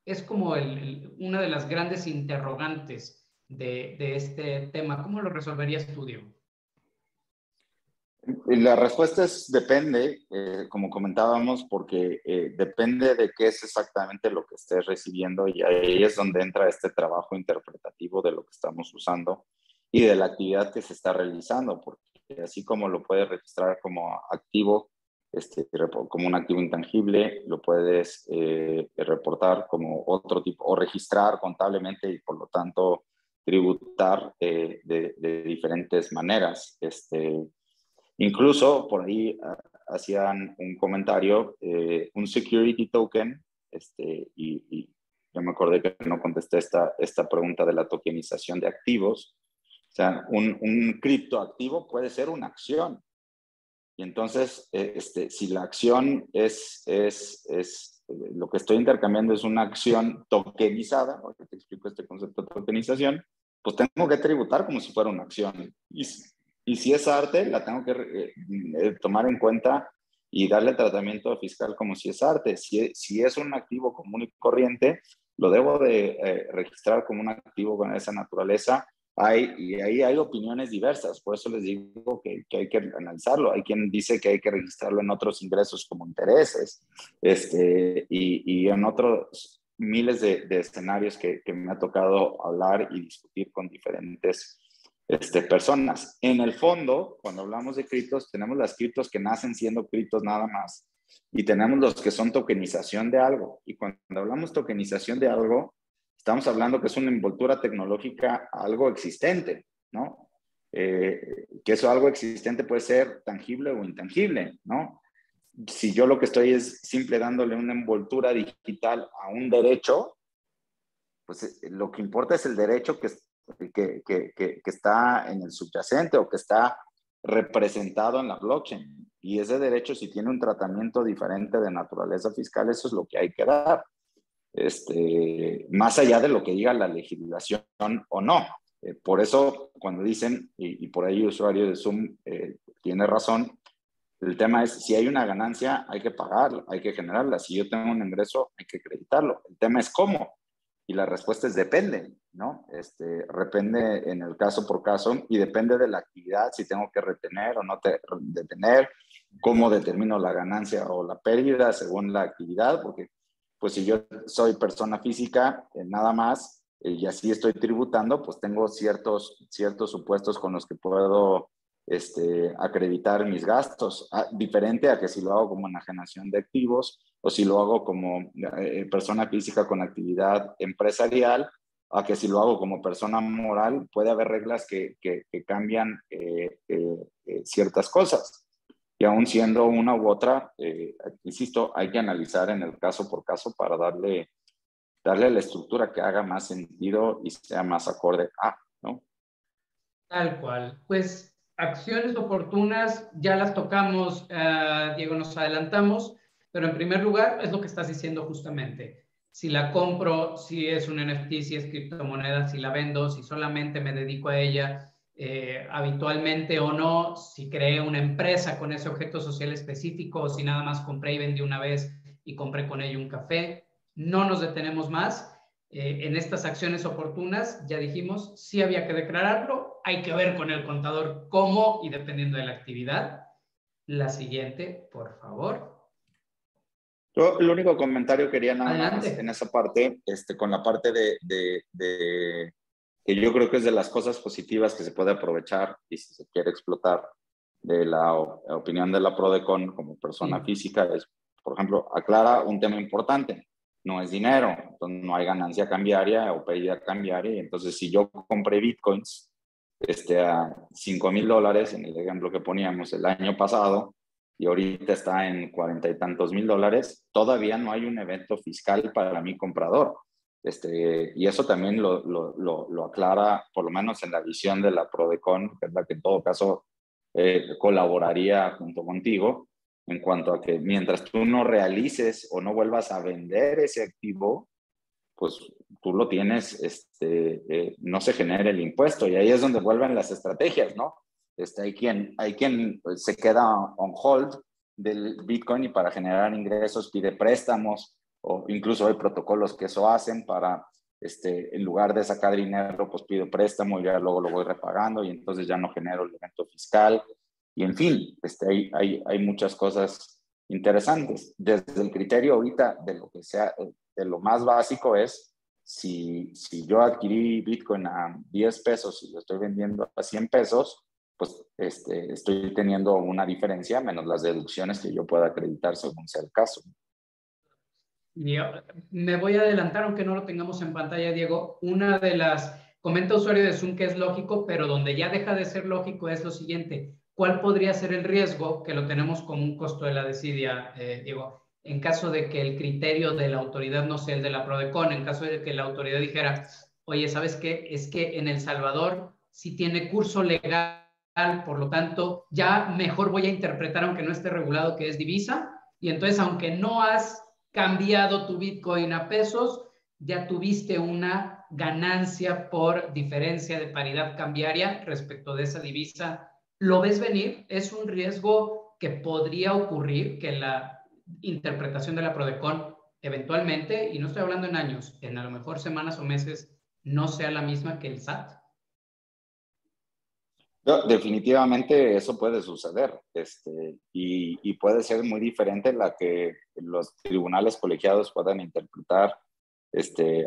Es como una de las grandes interrogantes de este tema. ¿Cómo lo resolverías tú, Diego? La respuesta depende, como comentábamos, porque depende de qué es exactamente lo que estés recibiendo, y ahí es donde entra este trabajo interpretativo de lo que estamos usando y de la actividad que se está realizando, porque así como lo puedes registrar como activo, como un activo intangible, lo puedes reportar como otro tipo, o registrar contablemente y por lo tanto tributar de diferentes maneras. Incluso por ahí hacían un comentario, un security token, y yo me acordé que no contesté esta pregunta de la tokenización de activos. O sea, un criptoactivo puede ser una acción. Y entonces, si la acción lo que estoy intercambiando es una acción tokenizada, ahora te explico este concepto de tokenización, pues tengo que tributar como si fuera una acción. Y si es arte, la tengo que tomar en cuenta y darle tratamiento fiscal como si es arte. Si es un activo común y corriente, lo debo de registrar como un activo con esa naturaleza. Y ahí hay opiniones diversas, por eso les digo que hay que analizarlo. Hay quien dice que hay que registrarlo en otros ingresos como intereses, y en otros miles de escenarios que me ha tocado hablar y discutir con diferentes personas. En el fondo, cuando hablamos de criptos, tenemos las criptos que nacen siendo criptos nada más, y tenemos los que son tokenización de algo. Y cuando hablamos tokenización de algo, estamos hablando que es una envoltura tecnológica a algo existente, ¿no? Que eso algo existente puede ser tangible o intangible, ¿no? Si yo lo que estoy es simple dándole una envoltura digital a un derecho, pues lo que importa es el derecho que está en el subyacente o que está representado en la blockchain. Y ese derecho, si tiene un tratamiento diferente de naturaleza fiscal, eso es lo que hay que dar. Más allá de lo que diga la legislación o no. Por eso, cuando dicen, y por ahí el usuario de Zoom tiene razón, el tema es, si hay una ganancia, hay que pagarla, hay que generarla. Si yo tengo un ingreso, hay que acreditarlo. El tema es cómo. Y la respuesta es depende, ¿no? Depende en el caso por caso, y depende de la actividad, si tengo que retener o no detener, cómo determino la ganancia o la pérdida según la actividad, porque pues si yo soy persona física, nada más, y así estoy tributando, pues tengo ciertos supuestos con los que puedo acreditar mis gastos, diferente a que si lo hago como enajenación de activos o si lo hago como persona física con actividad empresarial, a que si lo hago como persona moral, puede haber reglas que cambian ciertas cosas. Y aún siendo una u otra, insisto, hay que analizar en el caso por caso para darle la estructura que haga más sentido y sea más acorde a, ¿no? Tal cual. Pues acciones oportunas ya las tocamos, Diego, nos adelantamos, pero en primer lugar es lo que estás diciendo justamente. Si la compro, si es un NFT, si es criptomoneda, si la vendo, si solamente me dedico a ella habitualmente o no, si creé una empresa con ese objeto social específico o si nada más compré y vendí una vez y compré con ello un café. No nos detenemos más. En estas acciones oportunas, ya dijimos, sí había que declararlo, hay que ver con el contador cómo y dependiendo de la actividad. La siguiente, por favor. Yo el único comentario quería nada Adelante. más en esa parte, con la parte de que yo creo que es de las cosas positivas que se puede aprovechar y si se quiere explotar de la opinión de la Prodecon como persona física, es, por ejemplo, aclara un tema importante. No es dinero, entonces no hay ganancia cambiaria o pérdida cambiaria. Y entonces, si yo compré bitcoins a $5,000 en el ejemplo que poníamos el año pasado y ahorita está en 40 y tantos mil dólares, todavía no hay un evento fiscal para mi comprador. Y eso también lo aclara, por lo menos en la visión de la Prodecon, que es la que en todo caso colaboraría junto contigo, en cuanto a que mientras tú no realices o no vuelvas a vender ese activo, pues tú lo tienes, no se genera el impuesto. Y ahí es donde vuelven las estrategias, ¿no? Hay quien pues, se queda on hold del Bitcoin y para generar ingresos pide préstamos, o incluso hay protocolos que eso hacen para, en lugar de sacar dinero, pues pido préstamo y ya luego lo voy repagando y entonces ya no genero el evento fiscal. Y en fin, hay muchas cosas interesantes. Desde el criterio ahorita de lo que sea, de lo más básico es, si yo adquirí Bitcoin a 10 pesos y lo estoy vendiendo a 100 pesos, pues estoy teniendo una diferencia menos las deducciones que yo pueda acreditar según sea el caso. Me voy a adelantar, aunque no lo tengamos en pantalla, Diego. Una de las, comenta usuario de Zoom que es lógico, pero donde ya deja de ser lógico es lo siguiente. ¿Cuál podría ser el riesgo que lo tenemos como un costo de la desidia, Diego? En caso de que el criterio de la autoridad no sea el de la Prodecon, en caso de que la autoridad dijera, oye, ¿sabes qué? Es que en El Salvador sí tiene curso legal, por lo tanto, ya mejor voy a interpretar, aunque no esté regulado, que es divisa, y entonces, aunque no has cambiado tu Bitcoin a pesos, ya tuviste una ganancia por diferencia de paridad cambiaria respecto de esa divisa. ¿Lo ves venir? ¿Es un riesgo que podría ocurrir que la interpretación de la Prodecon eventualmente, y no estoy hablando en años, en a lo mejor semanas o meses, no sea la misma que el SAT? No, definitivamente eso puede suceder y puede ser muy diferente la que los tribunales colegiados puedan interpretar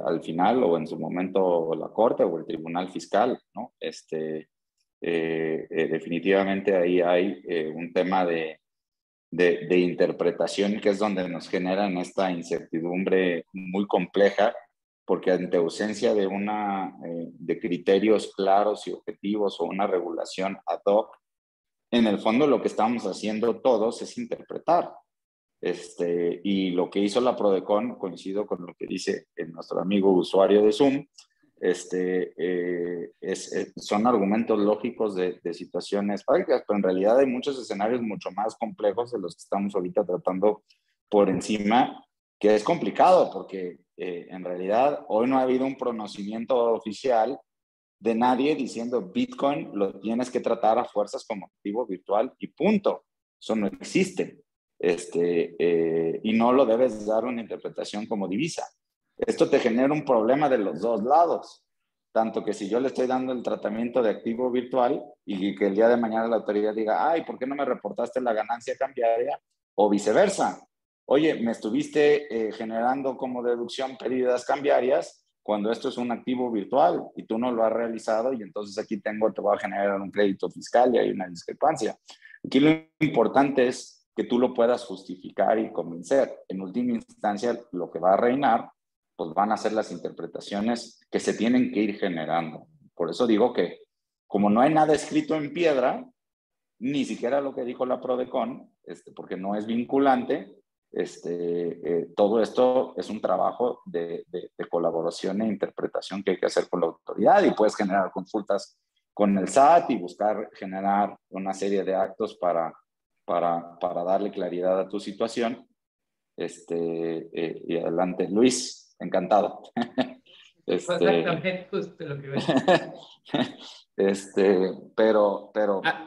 al final o en su momento la corte o el tribunal fiscal, ¿no? Definitivamente ahí hay un tema de interpretación que es donde nos generan esta incertidumbre muy compleja porque ante ausencia de criterios claros y objetivos o una regulación ad hoc, en el fondo lo que estamos haciendo todos es interpretar. Y lo que hizo la Prodecon, coincido con lo que dice nuestro amigo usuario de Zoom, son argumentos lógicos de situaciones prácticas, pero en realidad hay muchos escenarios mucho más complejos de los que estamos ahorita tratando por encima, que es complicado porque en realidad hoy no ha habido un pronunciamiento oficial de nadie diciendo Bitcoin lo tienes que tratar a fuerzas como activo virtual y punto. Eso no existe. Y no lo debes dar una interpretación como divisa. Esto te genera un problema de los dos lados. Tanto que si yo le estoy dando el tratamiento de activo virtual y que el día de mañana la autoridad diga, ay, ¿por qué no me reportaste la ganancia cambiaria? O viceversa. Oye, me estuviste generando como deducción pérdidas cambiarias cuando esto es un activo virtual y tú no lo has realizado y entonces aquí te voy a generar un crédito fiscal y hay una discrepancia. Aquí lo importante es que tú lo puedas justificar y convencer. En última instancia, lo que va a reinar, pues van a ser las interpretaciones que se tienen que ir generando. Por eso digo que como no hay nada escrito en piedra, ni siquiera lo que dijo la Prodecon, porque no es vinculante, todo esto es un trabajo de colaboración e interpretación que hay que hacer con la autoridad y puedes generar consultas con el SAT y buscar generar una serie de actos para darle claridad a tu situación. Y adelante, Luis, encantado. Exactamente, justo lo que iba a decir. Pero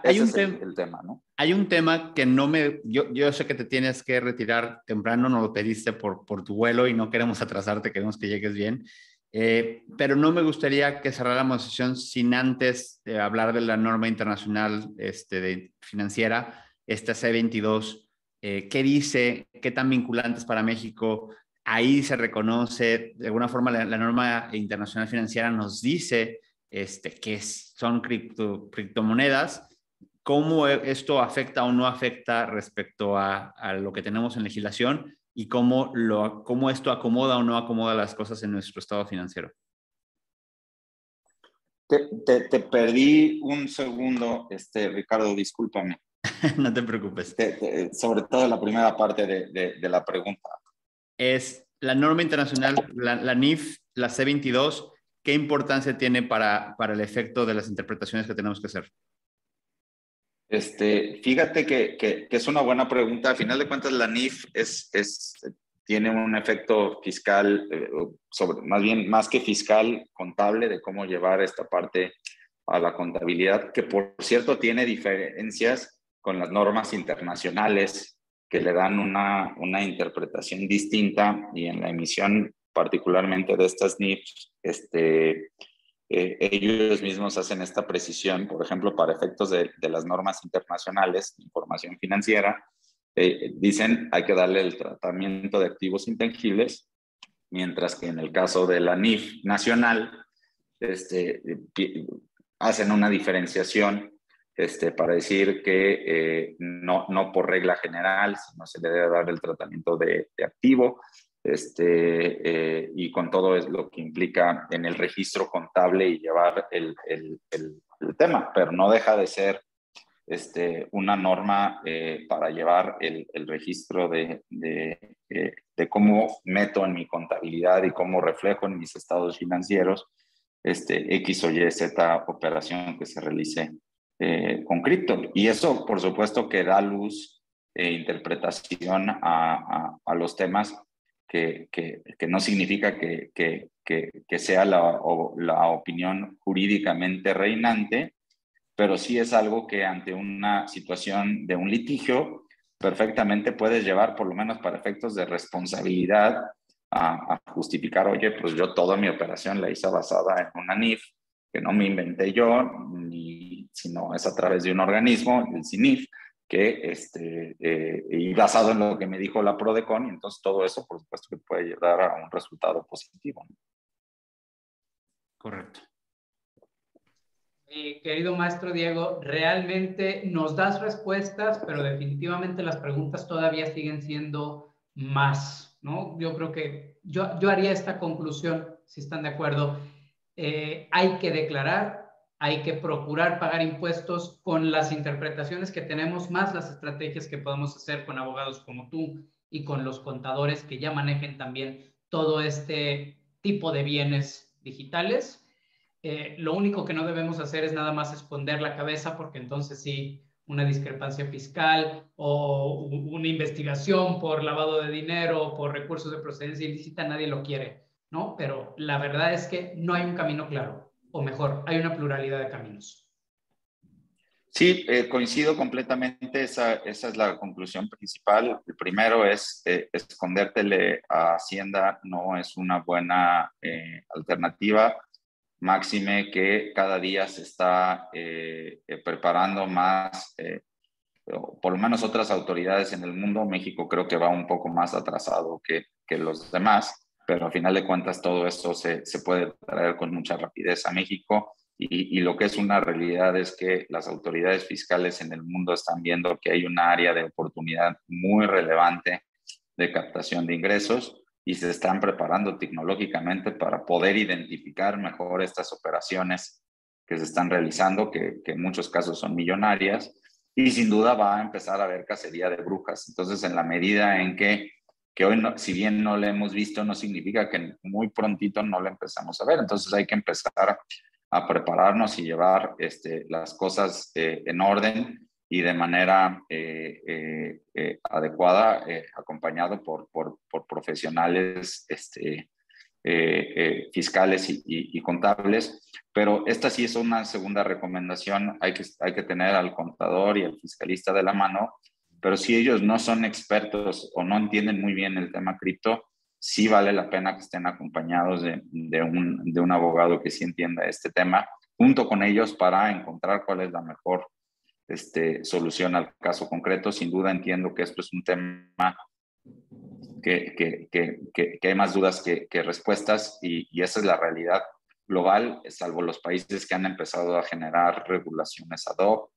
hay ese es el tema, ¿no? Hay un tema que no me... Yo sé que te tienes que retirar temprano, nos lo pediste por tu vuelo y no queremos atrasarte, queremos que llegues bien. Pero no me gustaría que cerráramos la sesión sin antes hablar de la norma internacional financiera, esta C22. ¿Qué dice? ¿Qué tan vinculante es para México? Ahí se reconoce, de alguna forma la norma internacional financiera nos dice que son criptomonedas. ¿Cómo esto afecta o no afecta respecto a lo que tenemos en legislación y cómo esto acomoda o no acomoda las cosas en nuestro estado financiero? Te perdí un segundo, Ricardo, discúlpame. No te preocupes. Sobre todo la primera parte de la pregunta. Es la norma internacional, la NIF, la C22, ¿qué importancia tiene para el efecto de las interpretaciones que tenemos que hacer? Fíjate que es una buena pregunta. A final de cuentas, la NIF tiene un efecto fiscal, más que fiscal, contable, de cómo llevar esta parte a la contabilidad, que por cierto tiene diferencias con las normas internacionales que le dan una interpretación distinta, y en la emisión particularmente de estas NIFs, ellos mismos hacen esta precisión. Por ejemplo, para efectos de las normas internacionales de información financiera, dicen hay que darle el tratamiento de activos intangibles, mientras que en el caso de la NIF nacional, hacen una diferenciación para decir que no por regla general, sino se le debe dar el tratamiento de activo, y con todo es lo que implica en el registro contable y llevar el tema, pero no deja de ser una norma para llevar el registro de cómo meto en mi contabilidad y cómo reflejo en mis estados financieros X o Y, Z operación que se realice con cripto. Y eso, por supuesto, que da luz e interpretación a los temas, que no significa que sea la opinión jurídicamente reinante, pero sí es algo que ante una situación de un litigio perfectamente puedes llevar, por lo menos para efectos de responsabilidad, a justificar: oye, pues yo toda mi operación la hice basada en una NIF, que no me inventé yo, sino es a través de un organismo, el CINIF, y basado en lo que me dijo la Prodecon, y entonces todo eso, por supuesto, que puede llevar a un resultado positivo, ¿no? Correcto. Querido maestro Diego, realmente nos das respuestas, pero definitivamente las preguntas todavía siguen siendo más, ¿no? Yo creo que yo haría esta conclusión, si están de acuerdo. Hay que declarar, hay que procurar pagar impuestos con las interpretaciones que tenemos, más las estrategias que podemos hacer con abogados como tú y con los contadores que ya manejen también todo este tipo de bienes digitales. Lo único que no debemos hacer es nada más esconder la cabeza, porque entonces sí, una discrepancia fiscal o una investigación por lavado de dinero o por recursos de procedencia ilícita, nadie lo quiere, ¿no? Pero la verdad es que no hay un camino claro, o mejor, hay una pluralidad de caminos. Sí, coincido completamente, esa es la conclusión principal. El primero es escondértele a Hacienda no es una buena alternativa. Máxime que cada día se está preparando más, por lo menos otras autoridades en el mundo. México creo que va un poco más atrasado que los demás, pero a final de cuentas todo esto se puede traer con mucha rapidez a México. Y lo que es una realidad es que las autoridades fiscales en el mundo están viendo que hay un área de oportunidad muy relevante de captación de ingresos y se están preparando tecnológicamente para poder identificar mejor estas operaciones que se están realizando, que en muchos casos son millonarias, y sin duda va a empezar a haber cacería de brujas. Entonces, en la medida en que hoy, no, si bien no le hemos visto, no significa que muy prontito no lo empezamos a ver. Entonces hay que empezar a prepararnos y llevar las cosas en orden y de manera adecuada, acompañado por profesionales fiscales y contables. Pero esta sí es una segunda recomendación. Hay que tener al contador y al fiscalista de la mano, pero si ellos no son expertos o no entienden muy bien el tema cripto, sí vale la pena que estén acompañados de un abogado que sí entienda este tema, junto con ellos para encontrar cuál es la mejor solución al caso concreto. Sin duda entiendo que esto es un tema que hay más dudas que respuestas, y esa es la realidad global, salvo los países que han empezado a generar regulaciones ad hoc.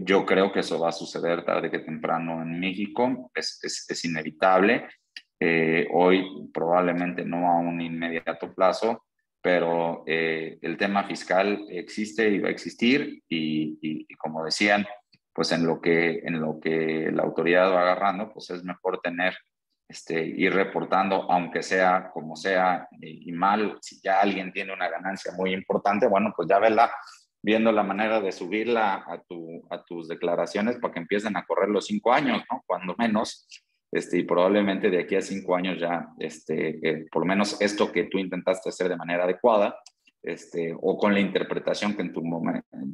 Yo creo que eso va a suceder tarde que temprano en México, es inevitable. Hoy probablemente no a un inmediato plazo, pero el tema fiscal existe y va a existir, y como decían, pues en lo que la autoridad va agarrando, pues es mejor tener, ir reportando, aunque sea como sea, y mal. Si ya alguien tiene una ganancia muy importante, bueno, pues ya viendo la manera de subirla a tus declaraciones para que empiecen a correr los 5 años, ¿no? Cuando menos, y probablemente de aquí a 5 años ya, por lo menos esto que tú intentaste hacer de manera adecuada, o con la interpretación que en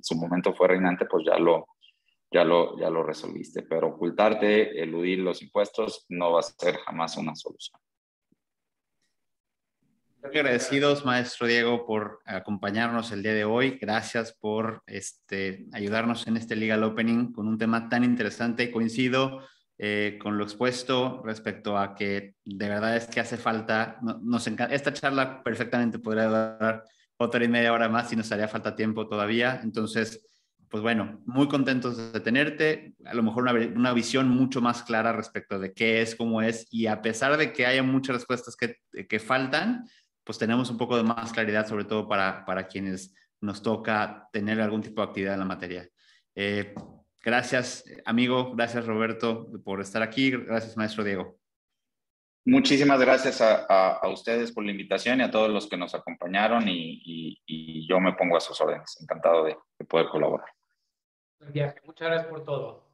su momento fue reinante, pues ya lo resolviste. Pero ocultarte, eludir los impuestos no va a ser jamás una solución. Muy agradecidos, maestro Diego, por acompañarnos el día de hoy. Gracias por ayudarnos en este Legal Opening con un tema tan interesante. Coincido con lo expuesto respecto a que de verdad es que hace falta, nos encanta, esta charla perfectamente podría durar 1 hora y media más si nos haría falta tiempo todavía. Entonces, pues bueno, muy contentos de tenerte, a lo mejor una visión mucho más clara respecto de qué es, cómo es, y a pesar de que haya muchas respuestas que faltan, pues tenemos un poco de más claridad, sobre todo para quienes nos toca tener algún tipo de actividad en la materia. Gracias, amigo. Gracias, Roberto, por estar aquí. Gracias, maestro Diego. Muchísimas gracias a ustedes por la invitación y a todos los que nos acompañaron, y yo me pongo a sus órdenes. Encantado de poder colaborar. Muchas gracias por todo.